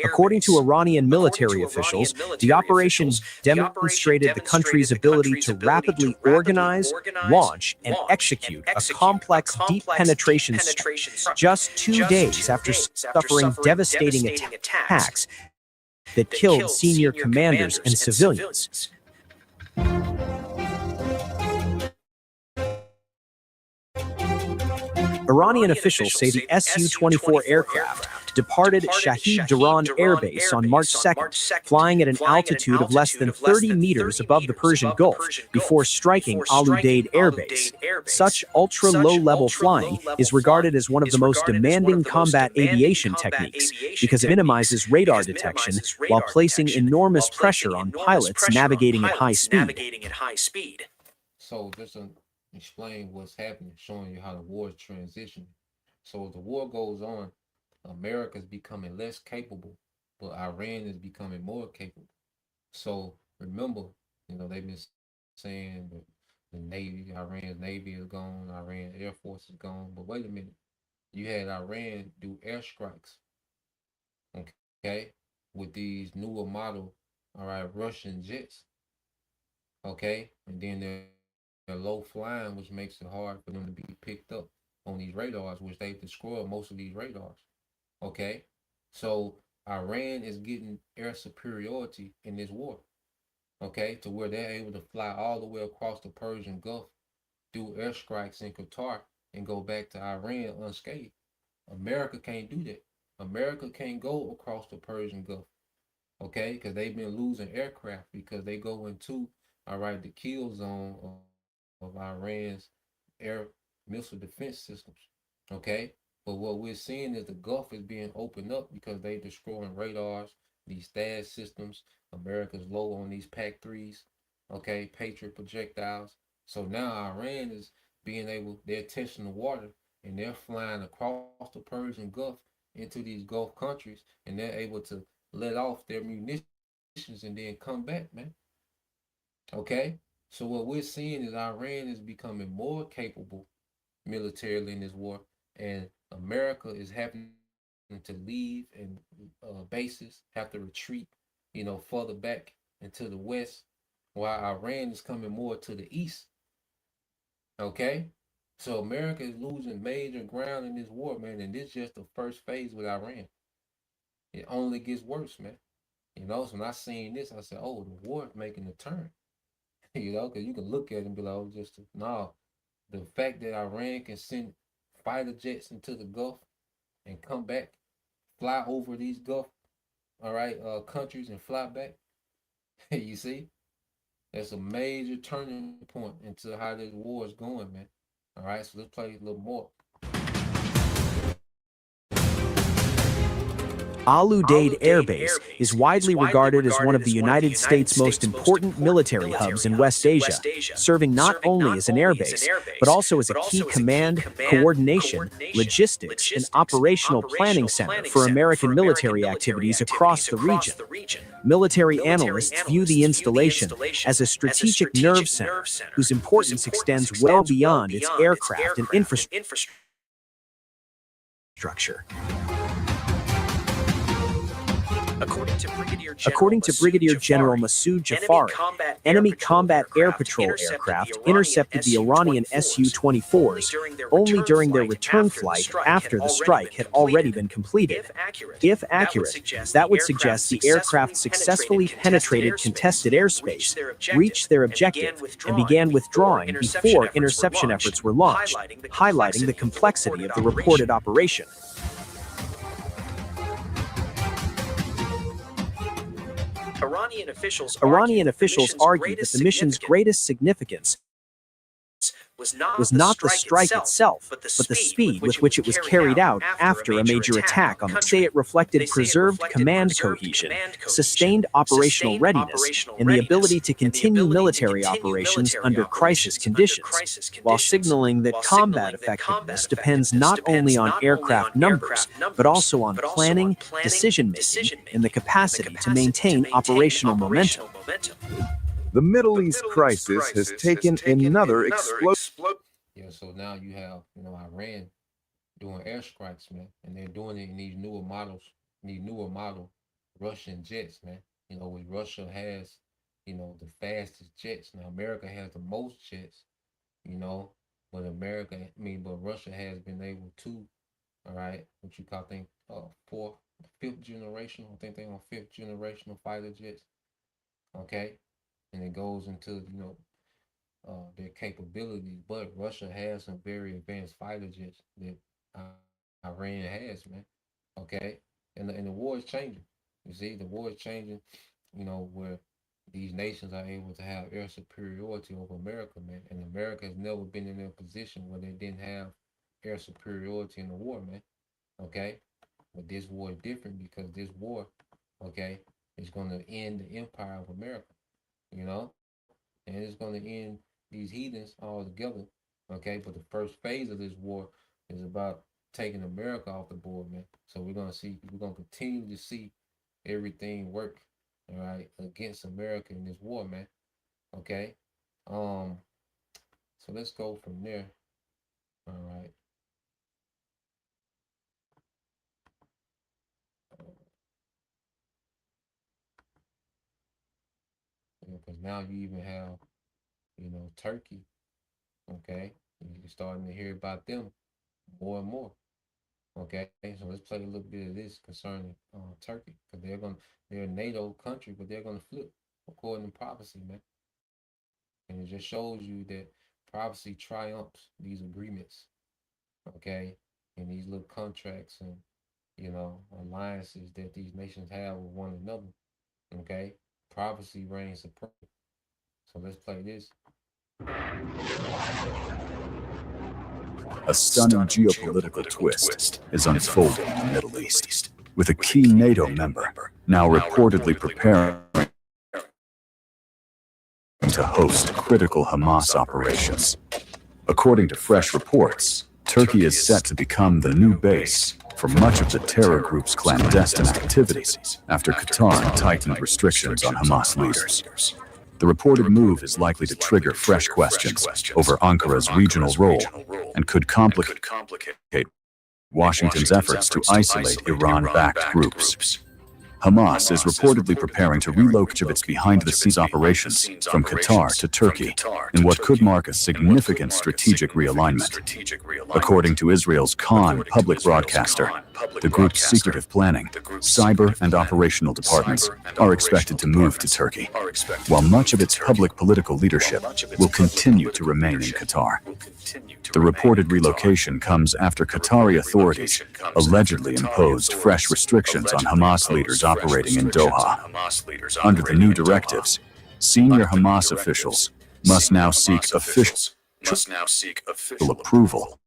According to Iranian military officials, the operation demonstrated the country's ability to rapidly organize, launch, and execute a complex deep penetration strike just 2 days after suffering devastating attacks that killed senior commanders and civilians. Iranian officials say the Su-24 aircraft departed Shahid Durran Air Base on March 2nd, flying at an altitude of less than 30 meters above the Persian Gulf before striking Al Udeid Air Base. Such ultra-low-level flying is regarded as one of the most demanding combat aviation techniques because it minimizes radar detection while placing enormous pressure on pilots navigating at high speed. So just explain what's happening, showing you how the war is transitioning. So as the war goes on, America is becoming less capable, but Iran is becoming more capable. So remember, they've been saying that the Navy, Iran's Navy is gone, Iran Air Force is gone. But wait a minute, you had Iran do airstrikes, okay, with these newer model, all right, Russian jets, okay, and then they're low flying, which makes it hard for them to be picked up on these radars, which they've destroyed most of these radars. Okay, so Iran is getting air superiority in this war. Okay, to where they're able to fly all the way across the Persian Gulf, do airstrikes in Qatar, and go back to Iran unscathed. America can't do that. America can't go across the Persian Gulf. Okay, because they've been losing aircraft because they go into, all right, the kill zone of Iran's air missile defense systems. Okay, but what we're seeing is the Gulf is being opened up because they destroying radars, these THAAD systems. America's low on these PAC-3s, okay, Patriot projectiles. So now Iran is being able, they're testing the water and they're flying across the Persian Gulf into these Gulf countries, and they're able to let off their munitions and then come back, man. Okay? So what we're seeing is Iran is becoming more capable militarily in this war, and America is having to leave and bases have to retreat, further back into the west, while Iran is coming more to the east. Okay, so America is losing major ground in this war, man, and this is just the first phase with Iran. It only gets worse, man. So when I seen this, I said, "Oh, the war is making a turn." Because you can look at it and be like, "Oh, just no." The fact that Iran can send fighter jets into the Gulf and come back, fly over these Gulf, all right, countries and fly back. You see, that's a major turning point into how this war is going, man. All right, so let's play a little more. Al Udeid Air Base is widely regarded as one of the United States' most important military hubs in West Asia, serving not only as an air base, but also as a key command, coordination, logistics, and operational planning center for American military activities across the region. Military analysts view the installation as a strategic nerve center whose importance extends well beyond its aircraft and infrastructure. According to Brigadier General Masoud Jafari, enemy combat air patrol aircraft intercepted the Iranian Su-24s only during their return flight after the strike had already been completed. If accurate, that would suggest the aircraft successfully penetrated contested airspace, reached their objective, and began withdrawing before interception efforts were launched, highlighting the complexity of the reported operation. Iranian officials argue that the mission's greatest significance was not the strike itself, but the speed with which it was carried out after a major attack on the country. They say it reflected preserved command cohesion, sustained operational readiness, and the ability to continue military operations under crisis conditions, while signaling that combat effectiveness depends not only on aircraft numbers, but also on planning, decision-making, and the capacity to maintain operational momentum. The Middle East crisis has taken another explosion. Yeah, so now you have, Iran doing airstrikes, man, and they're doing it in these newer model Russian jets, man. Which Russia has, the fastest jets. Now America has the most jets, but Russia has been able to, all right, what you call, I think, fifth generation. I think they're on fifth generational fighter jets. Okay. And it goes into their capabilities, but Russia has some very advanced fighter jets that Iran has, man. Okay, and the war is changing. You see, the war is changing. Where these nations are able to have air superiority over America, man. And America has never been in a position where they didn't have air superiority in the war, man. Okay, but this war is different because this war, okay, is going to end the empire of America. And it's going to end these heathens altogether, okay? But the first phase of this war is about taking America off the board, man. So we're going to continue to see everything work, all right, against America in this war, man, okay? So let's go from there, all right? Because now you even have, Turkey, okay? You're starting to hear about them more and more, okay? So let's play a little bit of this concerning Turkey, because they're a NATO country, but they're gonna flip according to prophecy, man. And it just shows you that prophecy triumphs these agreements, okay, and these little contracts and alliances that these nations have with one another, okay? Prophecy reigns supreme. So let's play this. A stunning geopolitical twist is unfolding in the Middle East. with a key NATO member now reportedly preparing to host critical Hamas operations. According to fresh reports, Turkey is set to become the new base for much of the terror group's clandestine activities after Qatar tightened restrictions on Hamas leaders. The reported move is likely to trigger fresh questions over Ankara's regional role and could complicate Washington's efforts to isolate Iran-backed groups. Hamas is reportedly preparing to relocate of its behind-the-scenes operations from Qatar to Turkey in what could mark a significant strategic realignment. According to Israel's Khan public broadcaster, the group's secretive planning, cyber and operational departments are expected to move to Turkey, while much of its public political leadership will continue to remain in Qatar. The reported relocation comes after Qatari authorities allegedly imposed fresh restrictions on Hamas leaders operating in Doha. Under the new directives, senior Hamas officials must now seek official approval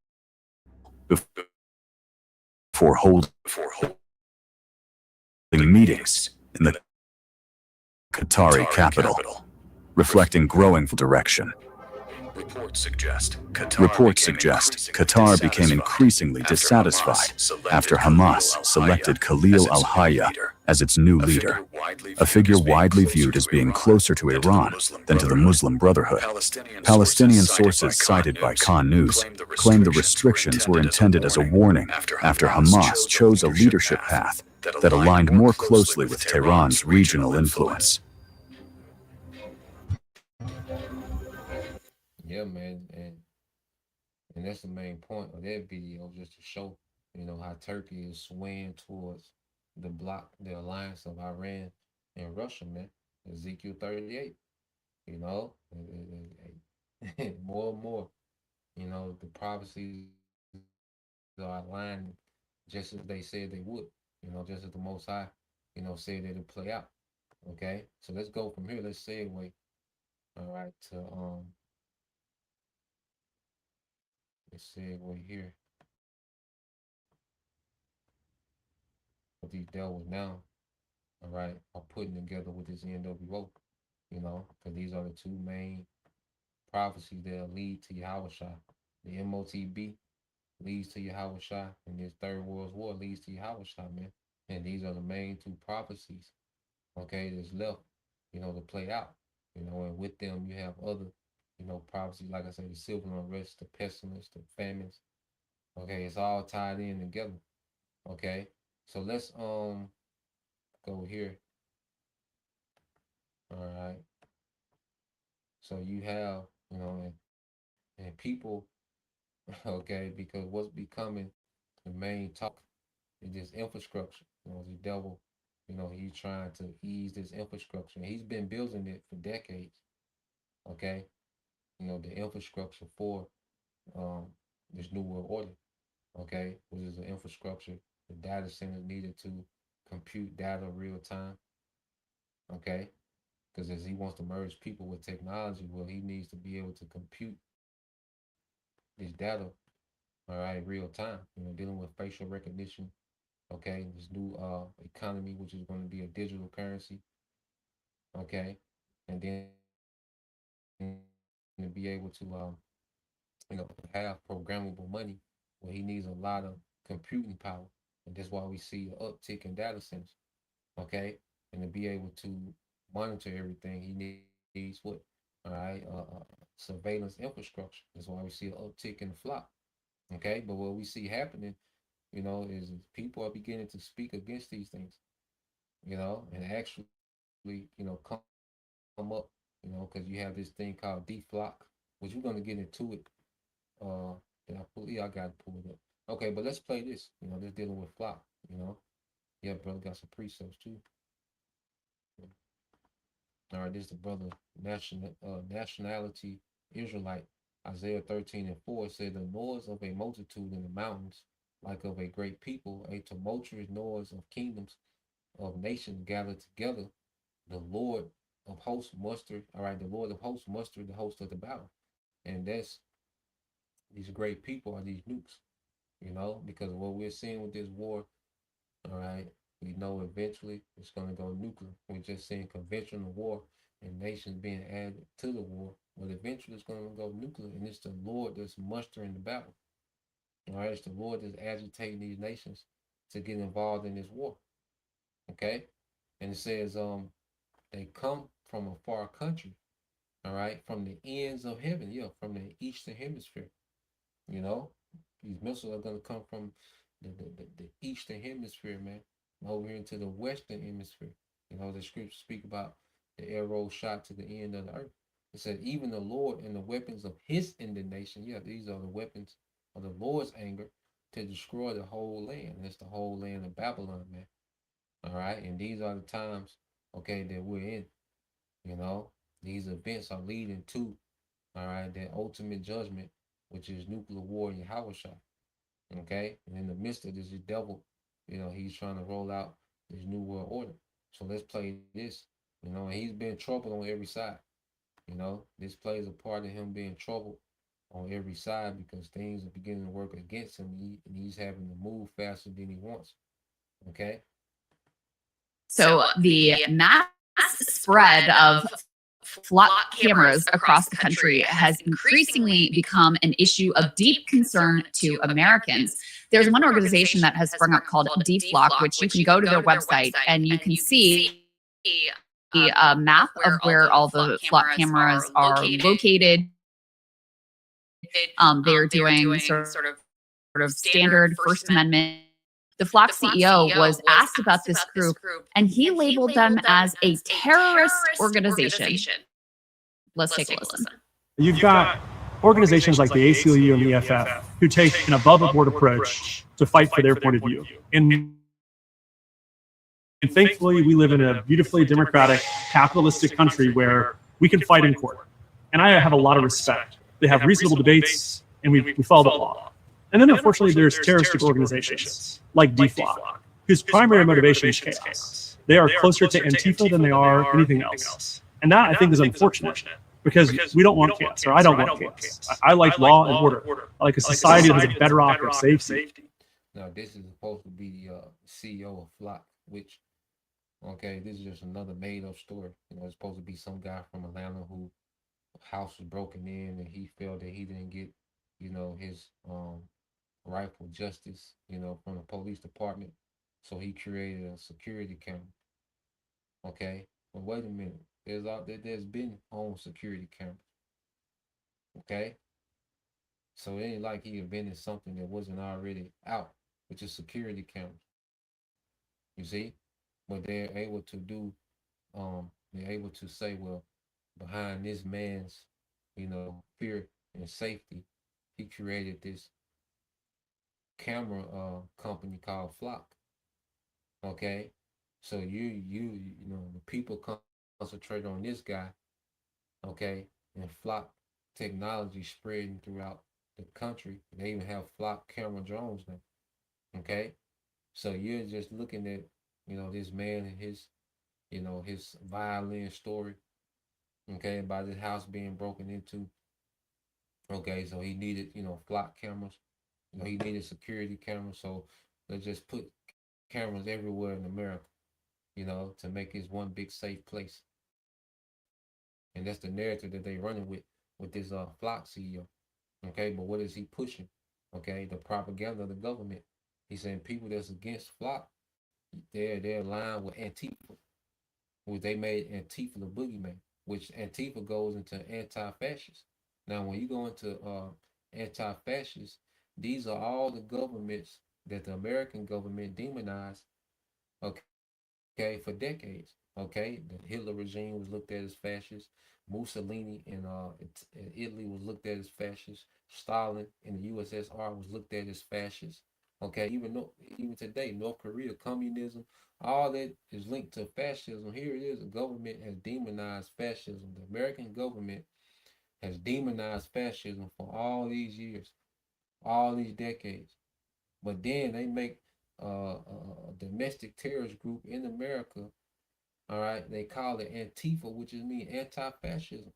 before holding meetings in the Qatari capital, reflecting growing direction. Reports suggest Qatar became increasingly dissatisfied after Hamas selected Khalil al-Hayya as its new leader, a figure widely viewed as being closer to Iran than to the Muslim Brotherhood. Palestinian sources cited by Khan News claim the restrictions were intended as a warning after Hamas chose a leadership path that aligned more closely with Tehran's regional influence. Yeah, man, and that's the main point of that video, just to show, how Turkey is swaying towards the alliance of Iran and Russia, man. Ezekiel 38, more and more, the prophecies are aligned just as they said they would, just as the Most High, said that it'd play out. Okay, so let's go from here. Let's segue, all right, to let's segue here. What these devils now, all right, are putting together with this NWO, because these are the two main prophecies that lead to Yahushua. The MOTB leads to Yahushua, and this Third World War leads to Yahushua, man. And these are the main two prophecies, okay, that's left, to play out, and with them you have other, prophecies, like I said, the civil unrest, the pestilence, the famines, okay, it's all tied in together, okay. So let's go here. All right. So you have, and people, okay, because what's becoming the main talk is this infrastructure. The devil, he's trying to ease this infrastructure. He's been building it for decades. Okay. The infrastructure for this new world order. Okay, which is the infrastructure, the data centers needed to compute data real time. Okay. Because as he wants to merge people with technology, well, he needs to be able to compute this data, all right, real time, dealing with facial recognition, okay, this new economy, which is going to be a digital currency, okay, and then to be able to, have programmable money, where he needs a lot of computing power, and that's why we see an uptick in data centers, okay, and to be able to monitor everything, he needs what? All right, surveillance infrastructure. That's why we see an uptick in the flop. Okay, but what we see happening, is people are beginning to speak against these things, and actually, come up, because you have this thing called deflock, which we're gonna get into it. I got to pull it up. Okay, but let's play this. Just dealing with flop. Yeah, brother got some precepts too. All right, this is the brother nationality Israelite. Isaiah 13:4 said, the noise of a multitude in the mountains, like of a great people, a tumultuous noise of kingdoms, of nations gathered together. The Lord of hosts mustered, all right, the Lord of hosts mustered the host of the battle. And that's these great people are these nukes, because what we're seeing with this war, all right, We know eventually it's going to go nuclear. We're just seeing conventional war and nations being added to the war, but eventually it's going to go nuclear, and it's the Lord that's mustering the battle. All right, it's the Lord that's agitating these nations to get involved in this war. Okay, and it says they come from a far country. All right, from the ends of heaven, yeah, from the eastern hemisphere. You know, these missiles are gonna come from the eastern hemisphere, man, over here into the western hemisphere. You know, the scriptures speak about the arrow shot to the end of the earth. It said, even the Lord and the weapons of his indignation, yeah, these are the weapons of the Lord's anger to destroy the whole land. And it's the whole land of Babylon, man. All right. And these are the times, okay, that we're in. You know, these events are leading to, all right, that ultimate judgment, which is nuclear war in Yahweh. Okay. And in the midst of this, the devil, you know, he's trying to roll out this new world order. So let's play this, you know, and he's been troubled on every side. You know, this plays a part in him being troubled on every side because things are beginning to work against him, and he's having to move faster than he wants. Okay. So the mass spread of flock cameras across the country has increasingly become an issue of deep concern to Americans. There's one organization that has sprung up called DFlock, which you can go to their website and you can see a map of where all the flock cameras are located. They're doing sort of standard First Amendment. The Flock CEO was asked about this group, and he labeled them as a terrorist organization. Let's take a listen. You've got organizations like the ACLU and the EFF who take an above-board approach to fight for their point of view. And thankfully, we live in a beautifully democratic, capitalistic country where we can fight in court. And I have a lot of respect. They have reasonable debates, and we follow the law. And then, unfortunately, there's terroristic organizations like DFlock, whose primary motivation is chaos. They are closer to Antifa than they are anything else. And that, I think, is unfortunate because we don't want chaos, or I don't want chaos. I like law and order. I like a society that is a bedrock of safety. Now, this is supposed to be the CEO of Flock, which, okay, this is just another made-up story. You know, it's supposed to be some guy from Atlanta who house was broken in and he felt that he didn't get, you know, his rightful justice, you know, from the police department. So he created a security camera. Okay, but wait a minute. There's been home security cameras. Okay, so it ain't like he invented something that wasn't already out, which is security cameras. You see, but they're able to do, they're able to say, well, behind this man's, you know, fear and safety, he created this camera company called Flock. Okay, so you know, the people concentrate on this guy. Okay, and Flock technology spreading throughout the country. They even have Flock camera drones now. Okay, so you're just looking at, you know, this man and his, you know, his violin story. Okay, about his house being broken into. Okay, so he needed, you know, Flock cameras. You know, he needed security cameras. So let's just put cameras everywhere in America, you know, to make it one big safe place. And that's the narrative that they running with this Flock CEO. Okay, but what is he pushing? Okay, the propaganda of the government. He's saying people that's against Flock, they're aligned with Antifa, which they made Antifa the boogeyman, which Antifa goes into anti-fascist. Now, when you go into anti-fascist, these are all the governments that the American government demonized, okay, for decades. Okay, the Hitler regime was looked at as fascist. Mussolini in Italy was looked at as fascist. Stalin in the USSR was looked at as fascist. Okay, even today, North Korea, communism, all that is linked to fascism. Here it is, the government has demonized fascism. The American government has demonized fascism for all these years, all these decades. But then they make a domestic terrorist group in America. All right, they call it Antifa, which is mean anti-fascism.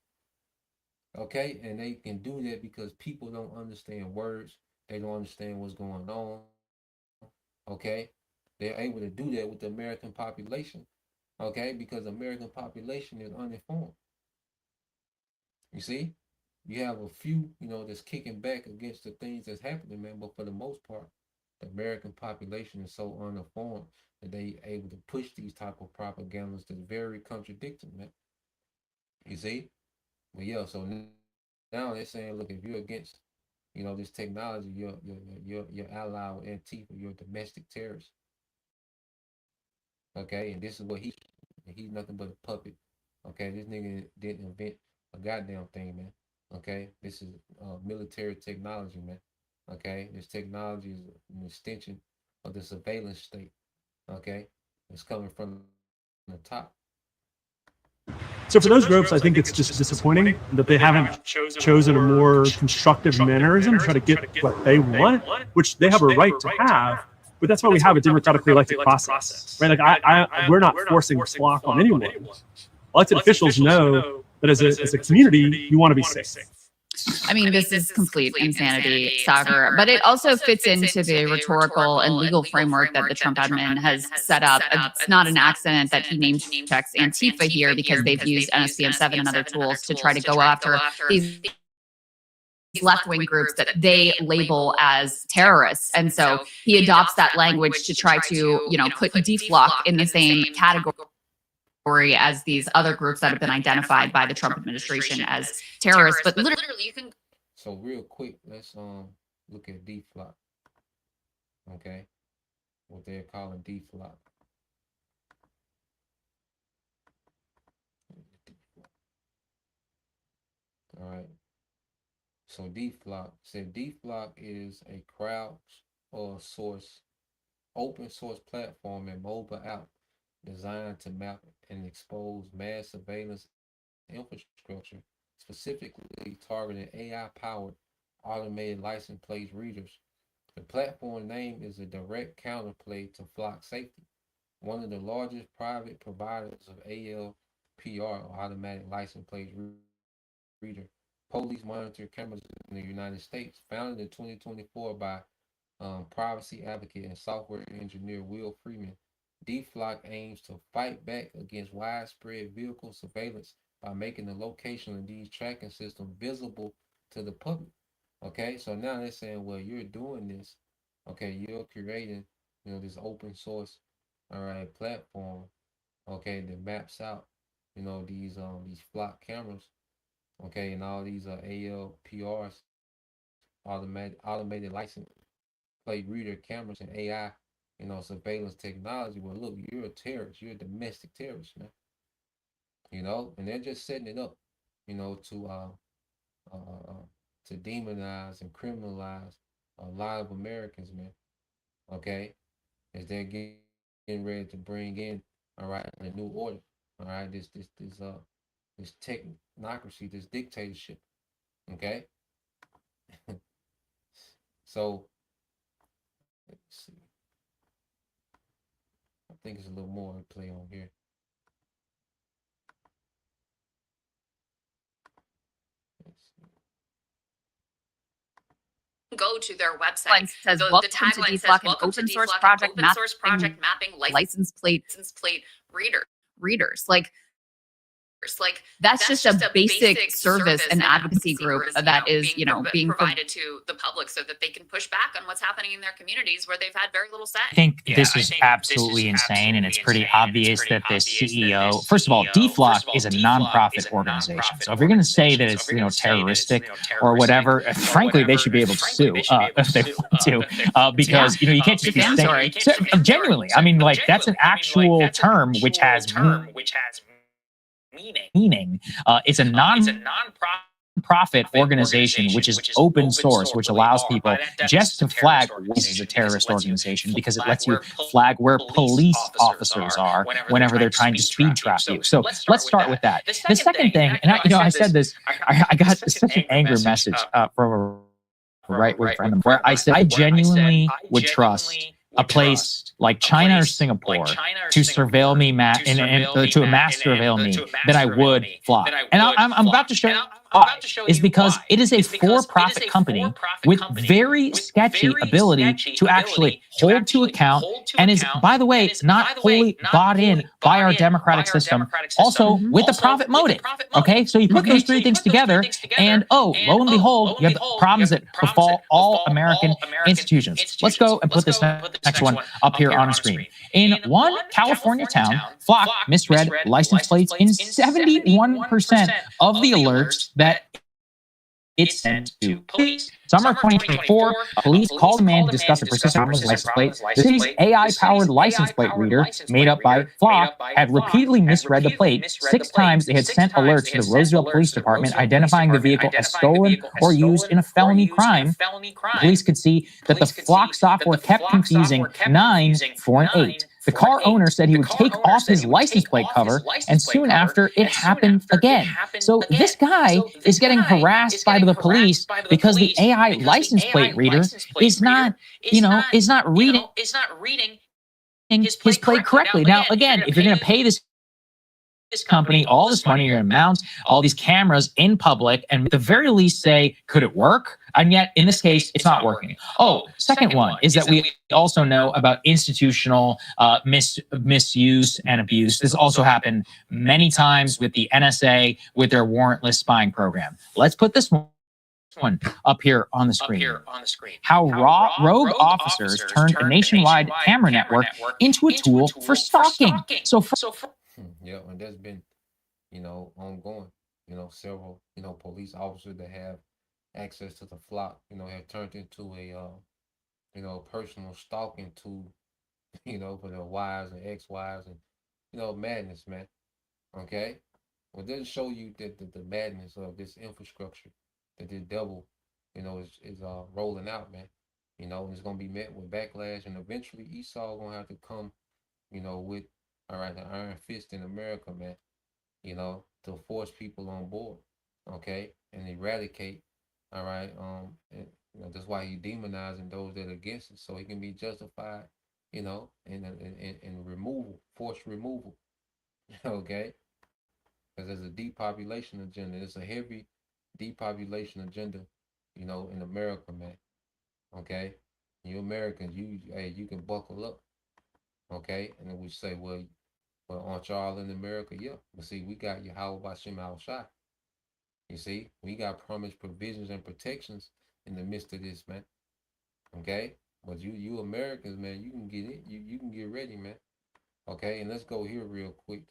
Okay, and they can do that because people don't understand words. They don't understand what's going on. Okay, They're able to do that with the American population, okay? Because the American population is uninformed. You see, you have a few, that's kicking back against the things that's happening, man. But for the most part, the American population is so uninformed that they able to push these type of propagandas that's very contradicting, man. You see, but yeah, so now they're saying, look, if you're against, this technology, you're allied with Antifa, you're a domestic terrorist. Okay, and this is what he's nothing but a puppet. Okay, this nigga didn't invent a goddamn thing, man. Okay, this is military technology, man. Okay, this technology is an extension of the surveillance state. Okay, it's coming from the top. So for those groups, I think it's just disappointing that they haven't chosen a more constructive mannerism to try to get what they want, which they have a right to have. But that's why we have a democratically elected process, right? Like we're not forcing flock on anyone. Elected officials know that as a community, you want to be safe. I mean, this is complete insanity, Sagar, but it also fits into the rhetorical and legal framework that the Trump admin has set up. It's not an accident that he name checks Antifa here because they've used NSPN 7 and other tools to try to go after these left-wing groups that they label as terrorists. And so he adopts that language to try to, put DFLOC in the same category as these other groups that have been identified by the Trump administration as terrorists. But literally you can. So real quick, let's look at DFLOC. Okay, what they're calling DFLOC. All right. So DFLOC said DFLOC is a crowd or source, open source platform and mobile app designed to map and expose mass surveillance infrastructure, specifically targeting AI-powered automated license plate readers. The platform name is a direct counterplay to Flock Safety, one of the largest private providers of ALPR, or automatic license plate reader, police monitor cameras in the United States. Founded in 2024 by privacy advocate and software engineer Will Freeman, DFLOC aims to fight back against widespread vehicle surveillance by making the location of these tracking systems visible to the public. Okay, so now they're saying, well, you're doing this. Okay, you're creating, this open source, all right, platform. Okay, that maps out, these flock cameras. Okay, and all these ALPRs, automated license plate reader cameras and AI, surveillance technology. Well, look, you're a terrorist. You're a domestic terrorist, man. And they're just setting it up, to demonize and criminalize a lot of Americans, man. Okay, as they're getting ready to bring in, all right, a new order. All right, this technocracy, this dictatorship. Okay. So let's see. I think it's a little more to play on here. Go to their website. Says, welcome to DFLOC, an open source project mapping license plate readers. Like that's just a basic service and advocacy group that is, being provided to the public so that they can push back on what's happening in their communities where they've had very little say. I think this is absolutely insane, and it's pretty obvious that this CEO, first of all, DFLOC is a nonprofit organization. So if you're going to say that it's, terroristic or whatever, frankly, they should be able to sue if they want to, because, you can't just be saying, genuinely, I mean, like, that's an actual term which has meaning. It's a non-profit organization which is open source, which allows people just to flag this as a terrorist organization because it lets you flag where police officers are whenever they're trying to speed trap you. So let's start with that. The second thing, and I said this, I got such an angry message from a right-wing friend where I said I genuinely would trust a place like China or Singapore to surveil me, to mass surveil me, than I would fly. And I'm about to show Why? Is because it is a for-profit company with very sketchy ability to actually hold to account and is, by the way, not wholly bought in by our democratic system, also with a profit motive. Okay, so you put those three things together, and oh, lo and behold, you have problems that befall all American institutions. Let's go and put this next one up here on a screen. In one California town, Flock misread license plates in 71% of the alerts that it sent to police. Summer 2024, police called a man to discuss a persistent problems license plate. The city's AI-powered license plate reader, made up by Flock, had repeatedly misread the plate. 6 times they had sent alerts to the Roseville Police Department identifying the vehicle as stolen or used in a felony crime. Police could see that the Flock software kept confusing 9 for an 8. The car owner said he would take off his license plate cover, and soon after, it happened again. So this guy is getting harassed by the police because the AI license plate reader is not, is not reading his plate correctly. Now, again, if you're going to pay this company all this money, you're going to mount all these cameras in public and at the very least say, could it work? And yet, in this case, it's not working. Oh, second one is that we also know about institutional misuse and abuse. This also happened many times with the NSA with their warrantless spying program. Let's put this one up here on the screen. How rogue officers turned a nationwide camera network into a tool for stalking. Yeah, and that's been, ongoing. Several, police officers that have access to the flock, have turned into a, personal stalking tool, for their wives and ex-wives and, madness, man. Okay? Well, it doesn't show you that the madness of this infrastructure that this devil, is rolling out, man. And it's gonna be met with backlash, and eventually Esau gonna have to come, with all right, the iron fist in America, man. To force people on board, okay, and eradicate, all right. And, that's why he demonizing those that are against it, so he can be justified, in removal, forced removal, okay. Because there's a depopulation agenda. It's a heavy depopulation agenda, in America, man. Okay, you Americans, you can buckle up, okay. And then we say, well, aren't y'all in America? Yeah, but see, we got Yahweh Bashem Al Shai. You see, we got promised provisions and protections in the midst of this, man. Okay, but you Americans, man, you can get it. You can get ready, man. Okay, and let's go here real quick.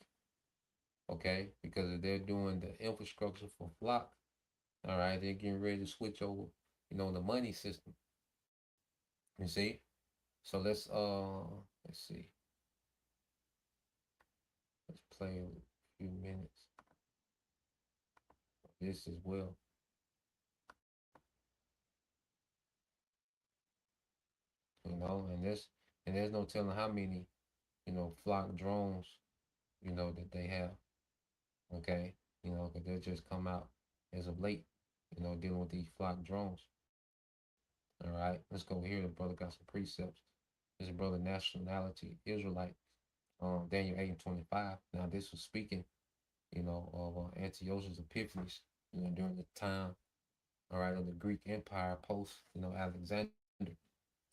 Okay, because if they're doing the infrastructure for flock, all right, they're getting ready to switch over, the money system. You see, so let's see, let's play a few minutes of this as well. And there's no telling how many, flock drones, that they have. Okay, because they just come out as of late, dealing with these flock drones. All right, let's go here. The brother got some precepts. This is brother nationality Israelite, Daniel 8 and 25. Now this was speaking, of Antiochus Epiphanes, during the time, all right, of the Greek Empire post, Alexander,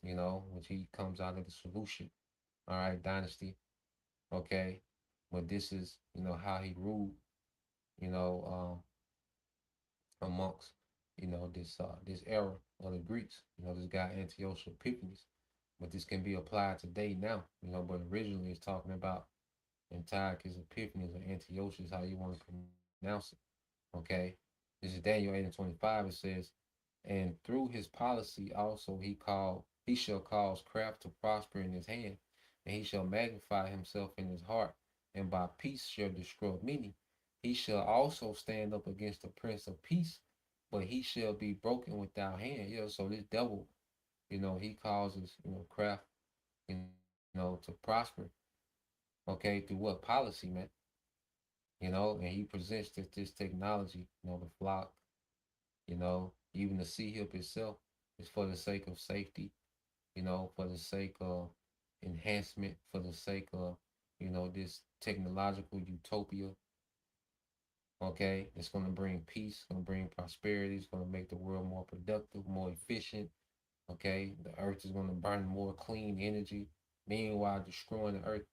which he comes out of the Seleucid, all right, dynasty, okay. But this is, how he ruled, amongst, this era of the Greeks, this guy Antiochus Epiphanes. But this can be applied today now, but originally it's talking about Antiochus Epiphanes or Antiochus, how you want to pronounce it. Okay. This is Daniel 8 and 25. It says, and through his policy also he shall cause craft to prosper in his hand, and he shall magnify himself in his heart, and by peace shall destroy many. He shall also stand up against the Prince of Peace, but he shall be broken without hand. So this devil, he causes, craft, to prosper, okay, through what policy, man? And he presents this technology, the flock, even the sea hip itself is for the sake of safety, for the sake of enhancement, for the sake of, this technological utopia, Okay, it's going to bring peace, it's going to bring prosperity, it's going to make the world more productive, more efficient. Okay, the earth is going to burn more clean energy. Meanwhile, destroying the earth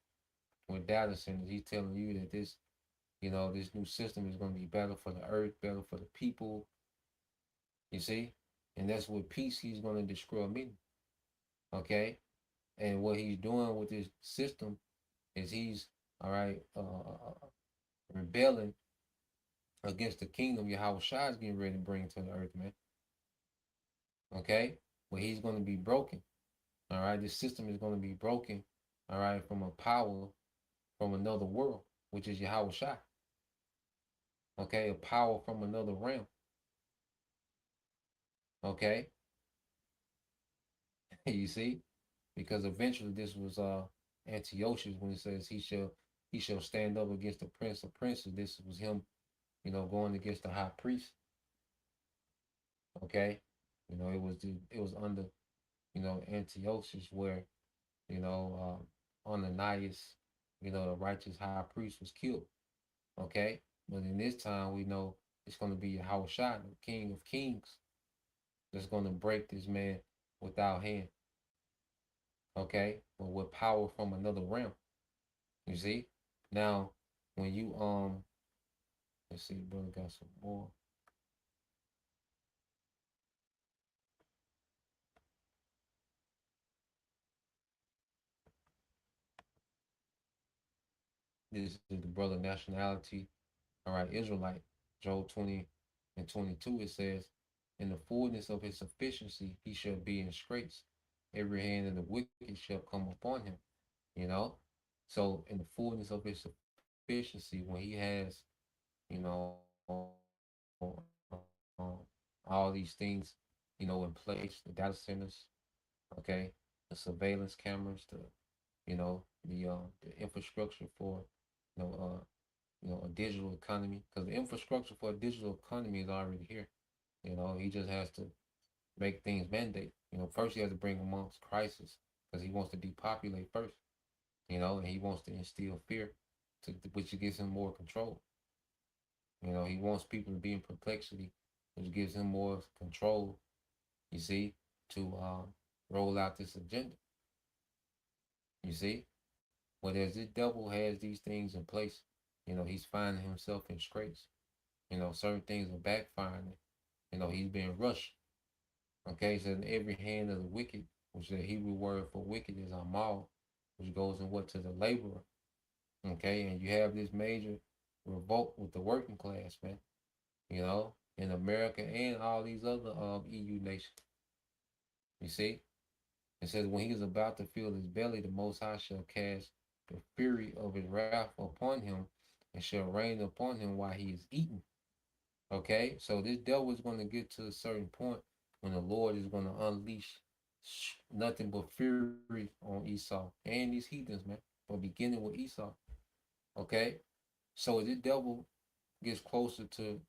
with data centers, he's telling you that this, this new system is going to be better for the earth, better for the people. You see, and that's with peace he's going to destroy me. Okay, and what he's doing with this system is he's all right rebelling against the kingdom Yahweh Shai is getting ready to bring to the earth, man. Okay, but he's going to be broken. All right, this system is going to be broken. All right, from a power from another world, which is Yahweh Shai. Okay, a power from another realm. Okay, you see, because eventually this was Antiochus when he says he shall stand up against the prince of princes. This was him, going against the high priest. Okay, it was under Antiochus where Ananias, the righteous high priest was killed. Okay, but in this time we know it's going to be Yahweh Shai, the King of Kings, that's going to break this man without hand. Okay, but with power from another realm. You see, now when you let's see, brother got some more. This is the brother nationality. All right, Israelite. Job 20 and 22, it says, in the fullness of his sufficiency, he shall be in straits. Every hand of the wicked shall come upon him. So in the fullness of his sufficiency, when he has, all these things, in place, the data centers, okay, the surveillance cameras, the infrastructure for, you know, a digital economy, because the infrastructure for a digital economy is already here. He just has to make things mandate. First he has to bring amongst crisis because he wants to depopulate first. And he wants to instill fear, which gives him more control. He wants people to be in perplexity, which gives him more control. You see, to roll out this agenda. You see, but as this devil has these things in place, he's finding himself in scrapes. Certain things are backfiring. He's being rushed. Okay, so in every hand of the wicked, which the Hebrew word for wicked is amal, which goes in what to the laborer. Okay, and you have this major revolt with the working class, man. In America and all these other EU nations. You see, it says when he is about to fill his belly, the Most High shall cast the fury of his wrath upon him, and shall rain upon him while he is eating. Okay, so this devil is going to get to a certain point when the Lord is going to unleash nothing but fury on Esau and these heathens, man. But beginning with Esau. Okay, so as the devil gets closer to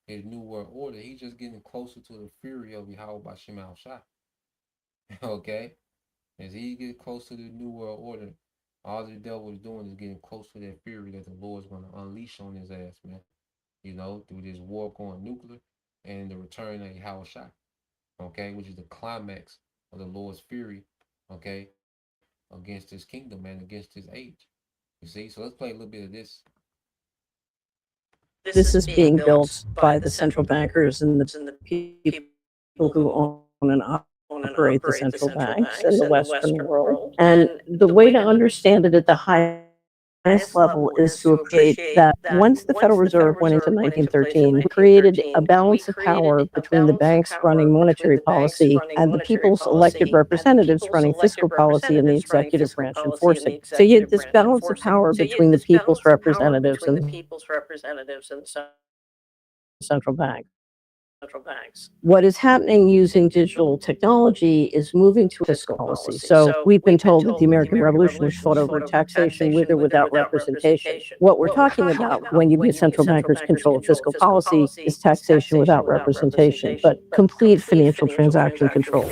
his new world order, he's just getting closer to the fury of Yahweh Bashim Al Shai. Okay, as he gets close to the new world order, all the devil is doing is getting close to that fury that the Lord's going to unleash on his ass, man. Through this war going nuclear and the return of Yahweh Shai, okay, which is the climax of the Lord's fury, okay, against his kingdom and against his age. You see, so let's play a little bit of this. This is being built by the central bankers and the people who own and operate the central banks in the Western world. And the way to understand it at the highest level is to appreciate that once the Federal Reserve went into 1913, it created a balance of power between the banks running monetary policy and the people's elected representatives running fiscal policy and the executive branch enforcing. So you had this balance of power between the people's representatives and the central bank. What is happening using digital technology is moving to fiscal policy. So we've been told that the American Revolution was fought over taxation with or without representation. What we're talking about when you give central bankers control of fiscal policy is taxation without representation, but complete financial transaction control.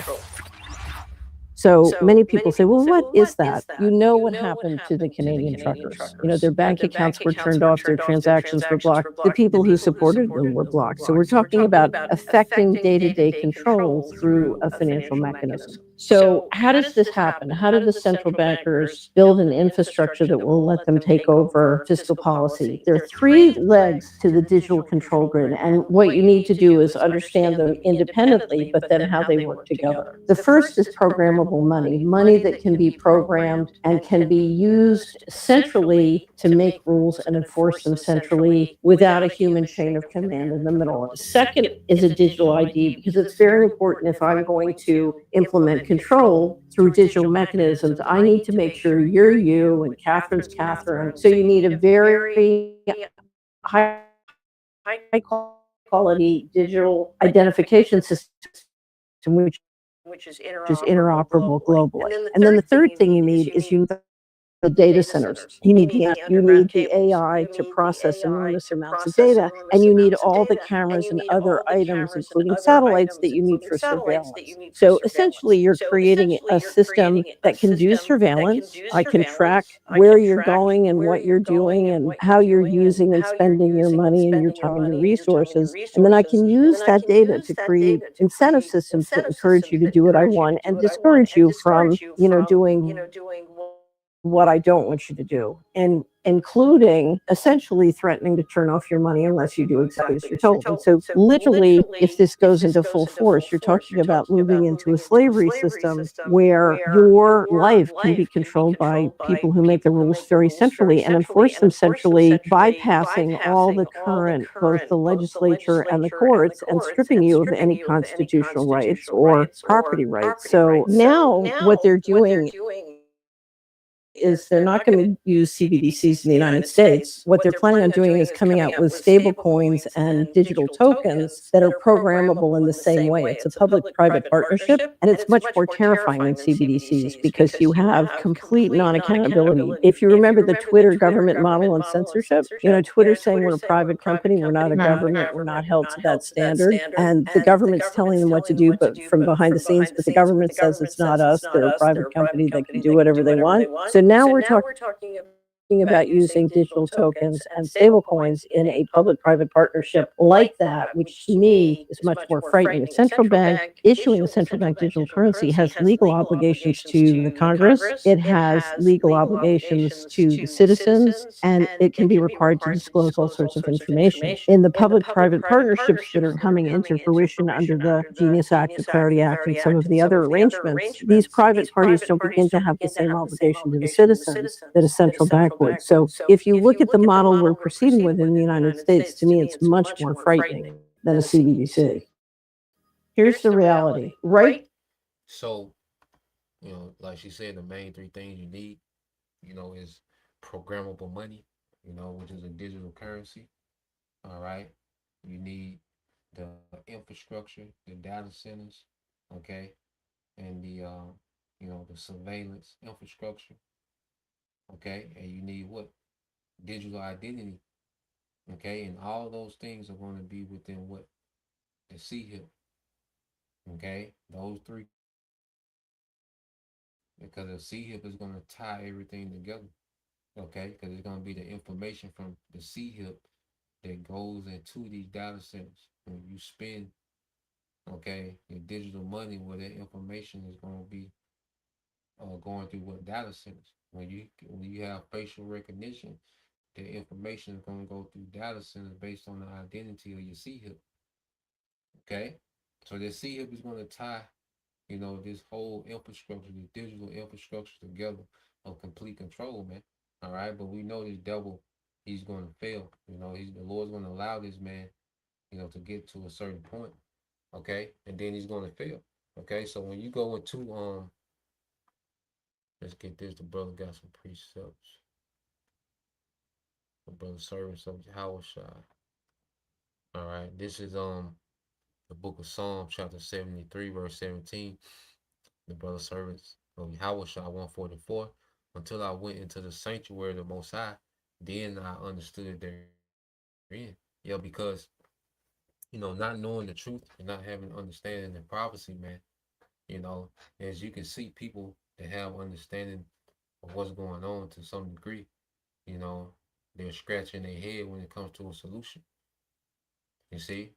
So many people say, well, what is that? You know what happened to the Canadian truckers. Their bank accounts were turned off, their transactions were blocked, the people who supported them were blocked. So we're talking about affecting day-to-day control through a financial mechanism. So how does this happen? How do the central bankers build an infrastructure that will let them take over fiscal policy? There are three legs to the digital control grid, and what you need to do is understand them independently, but then how they work together. The first is programmable money, money that can be programmed and can be used centrally to make rules and enforce them centrally without a human chain of command in the middle. Second is a digital ID, because it's very important if I'm going to implement control through digital mechanisms. I need to make sure you're you and Catherine's Catherine. So you need a very high quality digital identification system, which is interoperable globally. And then the third thing you need is the data centers. You need the AI to process enormous amounts of data, and you need all the cameras and other items, including satellites, that you need for surveillance. So essentially, you're creating a system that can do surveillance. I can track where you're going and what you're doing and how you're using and spending your money and your time and your resources. And then I can use that data to create incentive systems that encourage you to do what I want and discourage you from, doing what I don't want you to do, and including essentially threatening to turn off your money unless you do exactly as you're told. And so literally, if this goes into full force, you're talking about moving into a slavery system where your life can be controlled by people who make the rules very centrally and enforce them centrally, bypassing all the current, both the legislature and the courts, and stripping you of any constitutional rights or property rights. So now what they're doing is they're not going to use CBDCs in the United States. What they're planning on doing is coming out with stable coins and digital tokens that are programmable in the same way. It's a public-private partnership, and it's much more terrifying than CBDCs because you have complete non-accountability. If you remember the Twitter government model on censorship, Twitter's saying we're a private company, we're not a government, we're not held to that standard, and the government's telling them what to do, but from behind the scenes, but the government says it's not us, they're a private company that can do whatever they want. So now we're talking about using digital tokens and stablecoins in a public-private partnership like that, which to me is much more frightening. A central bank issuing a central bank digital currency has legal obligations to the Congress, it has legal obligations to the citizens, and it can be required to disclose all sorts of information. In the public-private partnerships that are coming into fruition under the Genius Act, the Clarity Act, and some of the other arrangements, these private parties don't begin to have the same obligation to the citizens that a central bank would. So if you look at the model we're proceeding with in the United States, to me, it's much more frightening than a CBDC. Here's the reality, right? So, like she said, the main three things you need, is programmable money, which is a digital currency. All right. You need the infrastructure, the data centers, okay, and the surveillance infrastructure, okay, and you need what? Digital identity, okay, and all those things are going to be within what? The C-HIP, okay, those three, because the C-HIP is going to tie everything together, okay, because it's going to be the information from the C-HIP that goes into these data centers. When you spend, okay, your digital money, where that information is going to be going through what data centers. When you have facial recognition, the information is going to go through data centers based on the identity of your C-HIP. Okay, so the C-HIP is going to tie, this whole infrastructure, the digital infrastructure together of complete control, man. All right, but we know this devil, he's going to fail. The Lord's going to allow this man, to get to a certain point. Okay, and then he's going to fail. Okay, so when you go into let's get this. The brother got some precepts. The brother servants of Yahweh Shai. All right, this is the book of Psalm, chapter 73, verse 17. The brother servants of Yahweh Shai 144. Until I went into the sanctuary of the Most High, then I understood therein. Yeah, because not knowing the truth and not having understanding and prophecy, man, You know, as you can see, people that have understanding of what's going on to some degree, you know, they're scratching their head when it comes to a solution. You see?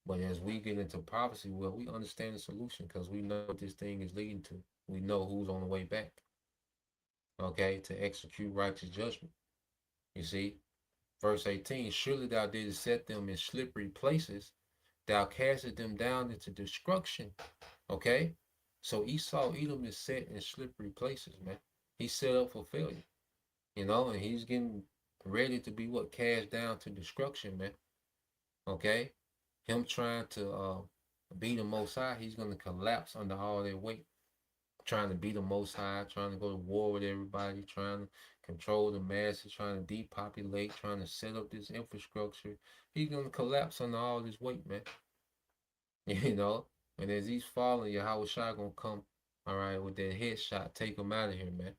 But as we get into prophecy, well, we understand the solution because we know what this thing is leading to. We know who's on the way back, okay, to execute righteous judgment. You see? Verse 18, surely thou didst set them in slippery places, thou castest them down into destruction. Okay? So Esau, Edom is set in slippery places, man. He's set up for failure, you know, and he's getting ready to be what? Cast down to destruction, man. Okay? Him trying to be the Most High, he's going to collapse under all their weight. Trying to be the Most High, trying to go to war with everybody, trying to control the masses, trying to depopulate, trying to set up this infrastructure. He's going to collapse under all this weight, man. You know? And as he's falling, Yahweh Shai going to come, all right, with that headshot, take him out of here, man.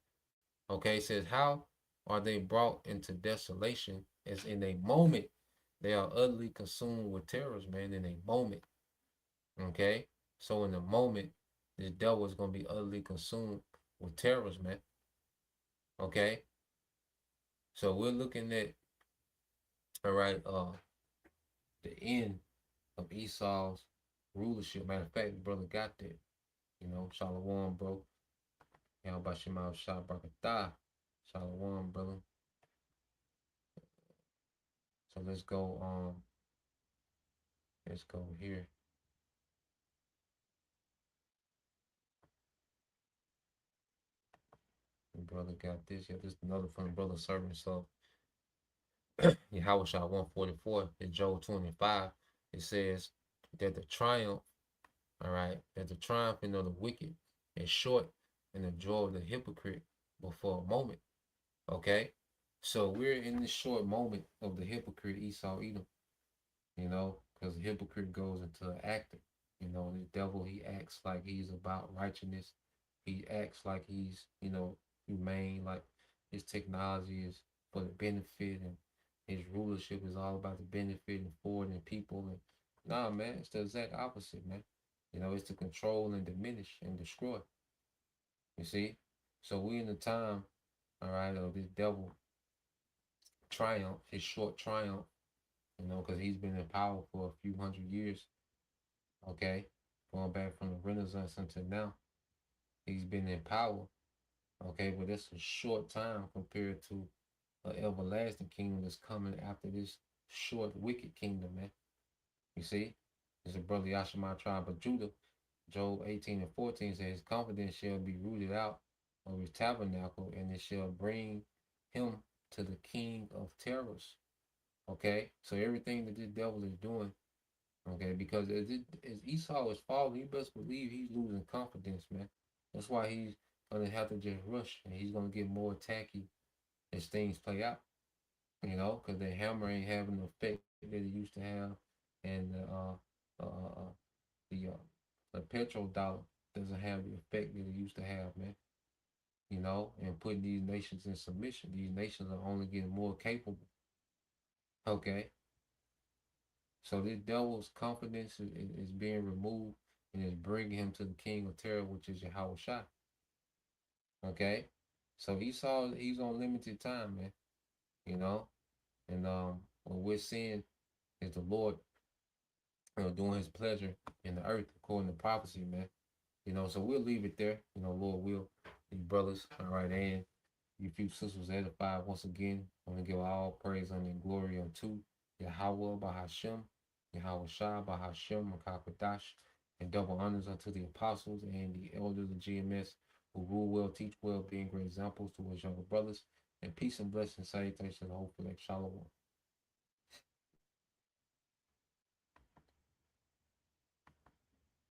Okay, it says, how are they brought into desolation as in a moment they are utterly consumed with terrors, man, in a moment. Okay? So in a moment, this devil is going to be utterly consumed with terrors, man. Okay? So we're looking at, all right, the end of Esau's rulership. Matter of fact, the brother got that. You know, Shalom, bro. Yahweh Shema Shah Barakatah. Shalom, brother. So let's go here. The brother got this. Yeah, this is another from the brother servant. So Yahweh Shah 144 in Job 25, it says that the triumph, all right, that the triumphing of the wicked is short and the joy of the hypocrite but for a moment. Okay? So we're in this short moment of the hypocrite Esau Edom, you know, because the hypocrite goes into an actor. You know, the devil, he acts like he's about righteousness. He acts like he's, you know, humane, like his technology is for the benefit and his rulership is all about the benefit and forwarding people. And nah, man, it's the exact opposite, man. You know, it's to control and diminish and destroy. You see? So we in the time, all right, of this devil triumph, his short triumph, you know, because he's been in power for a few hundred years, okay? Going back from the Renaissance until now, he's been in power, okay? But that's a short time compared to an everlasting kingdom that's coming after this short, wicked kingdom, man. You see? There's a brother Yashima tribe of Judah. Job 18 and 14 says, his confidence shall be rooted out of his tabernacle, and it shall bring him to the king of terrors. Okay? So everything that this devil is doing, okay, because as Esau is falling, you best believe he's losing confidence, man. That's why he's gonna have to just rush, and he's gonna get more attacky as things play out. You know, because the hammer ain't having the effect that it used to have, and the petrodollar doesn't have the effect that it used to have, man. You know, and putting these nations in submission. These nations are only getting more capable. Okay. So this devil's confidence is being removed and is bringing him to the king of terror, which is Yahweh Shai. Okay. So Esau, he's on limited time, man. You know, and what we're seeing is the Lord, you know, doing his pleasure in the earth according to prophecy, man. You know, so we'll leave it there. You know, Lord will. You brothers, all right, and you few sisters edified once again. I want to give all praise and glory unto Yahweh Bahashem, Yahweh Shah Bahashem, Makakadash, and double honors unto the apostles and the elders of GMS who rule well, teach well, being great examples to his younger brothers. And peace and blessings, salutations, and hopefully, like Shalom.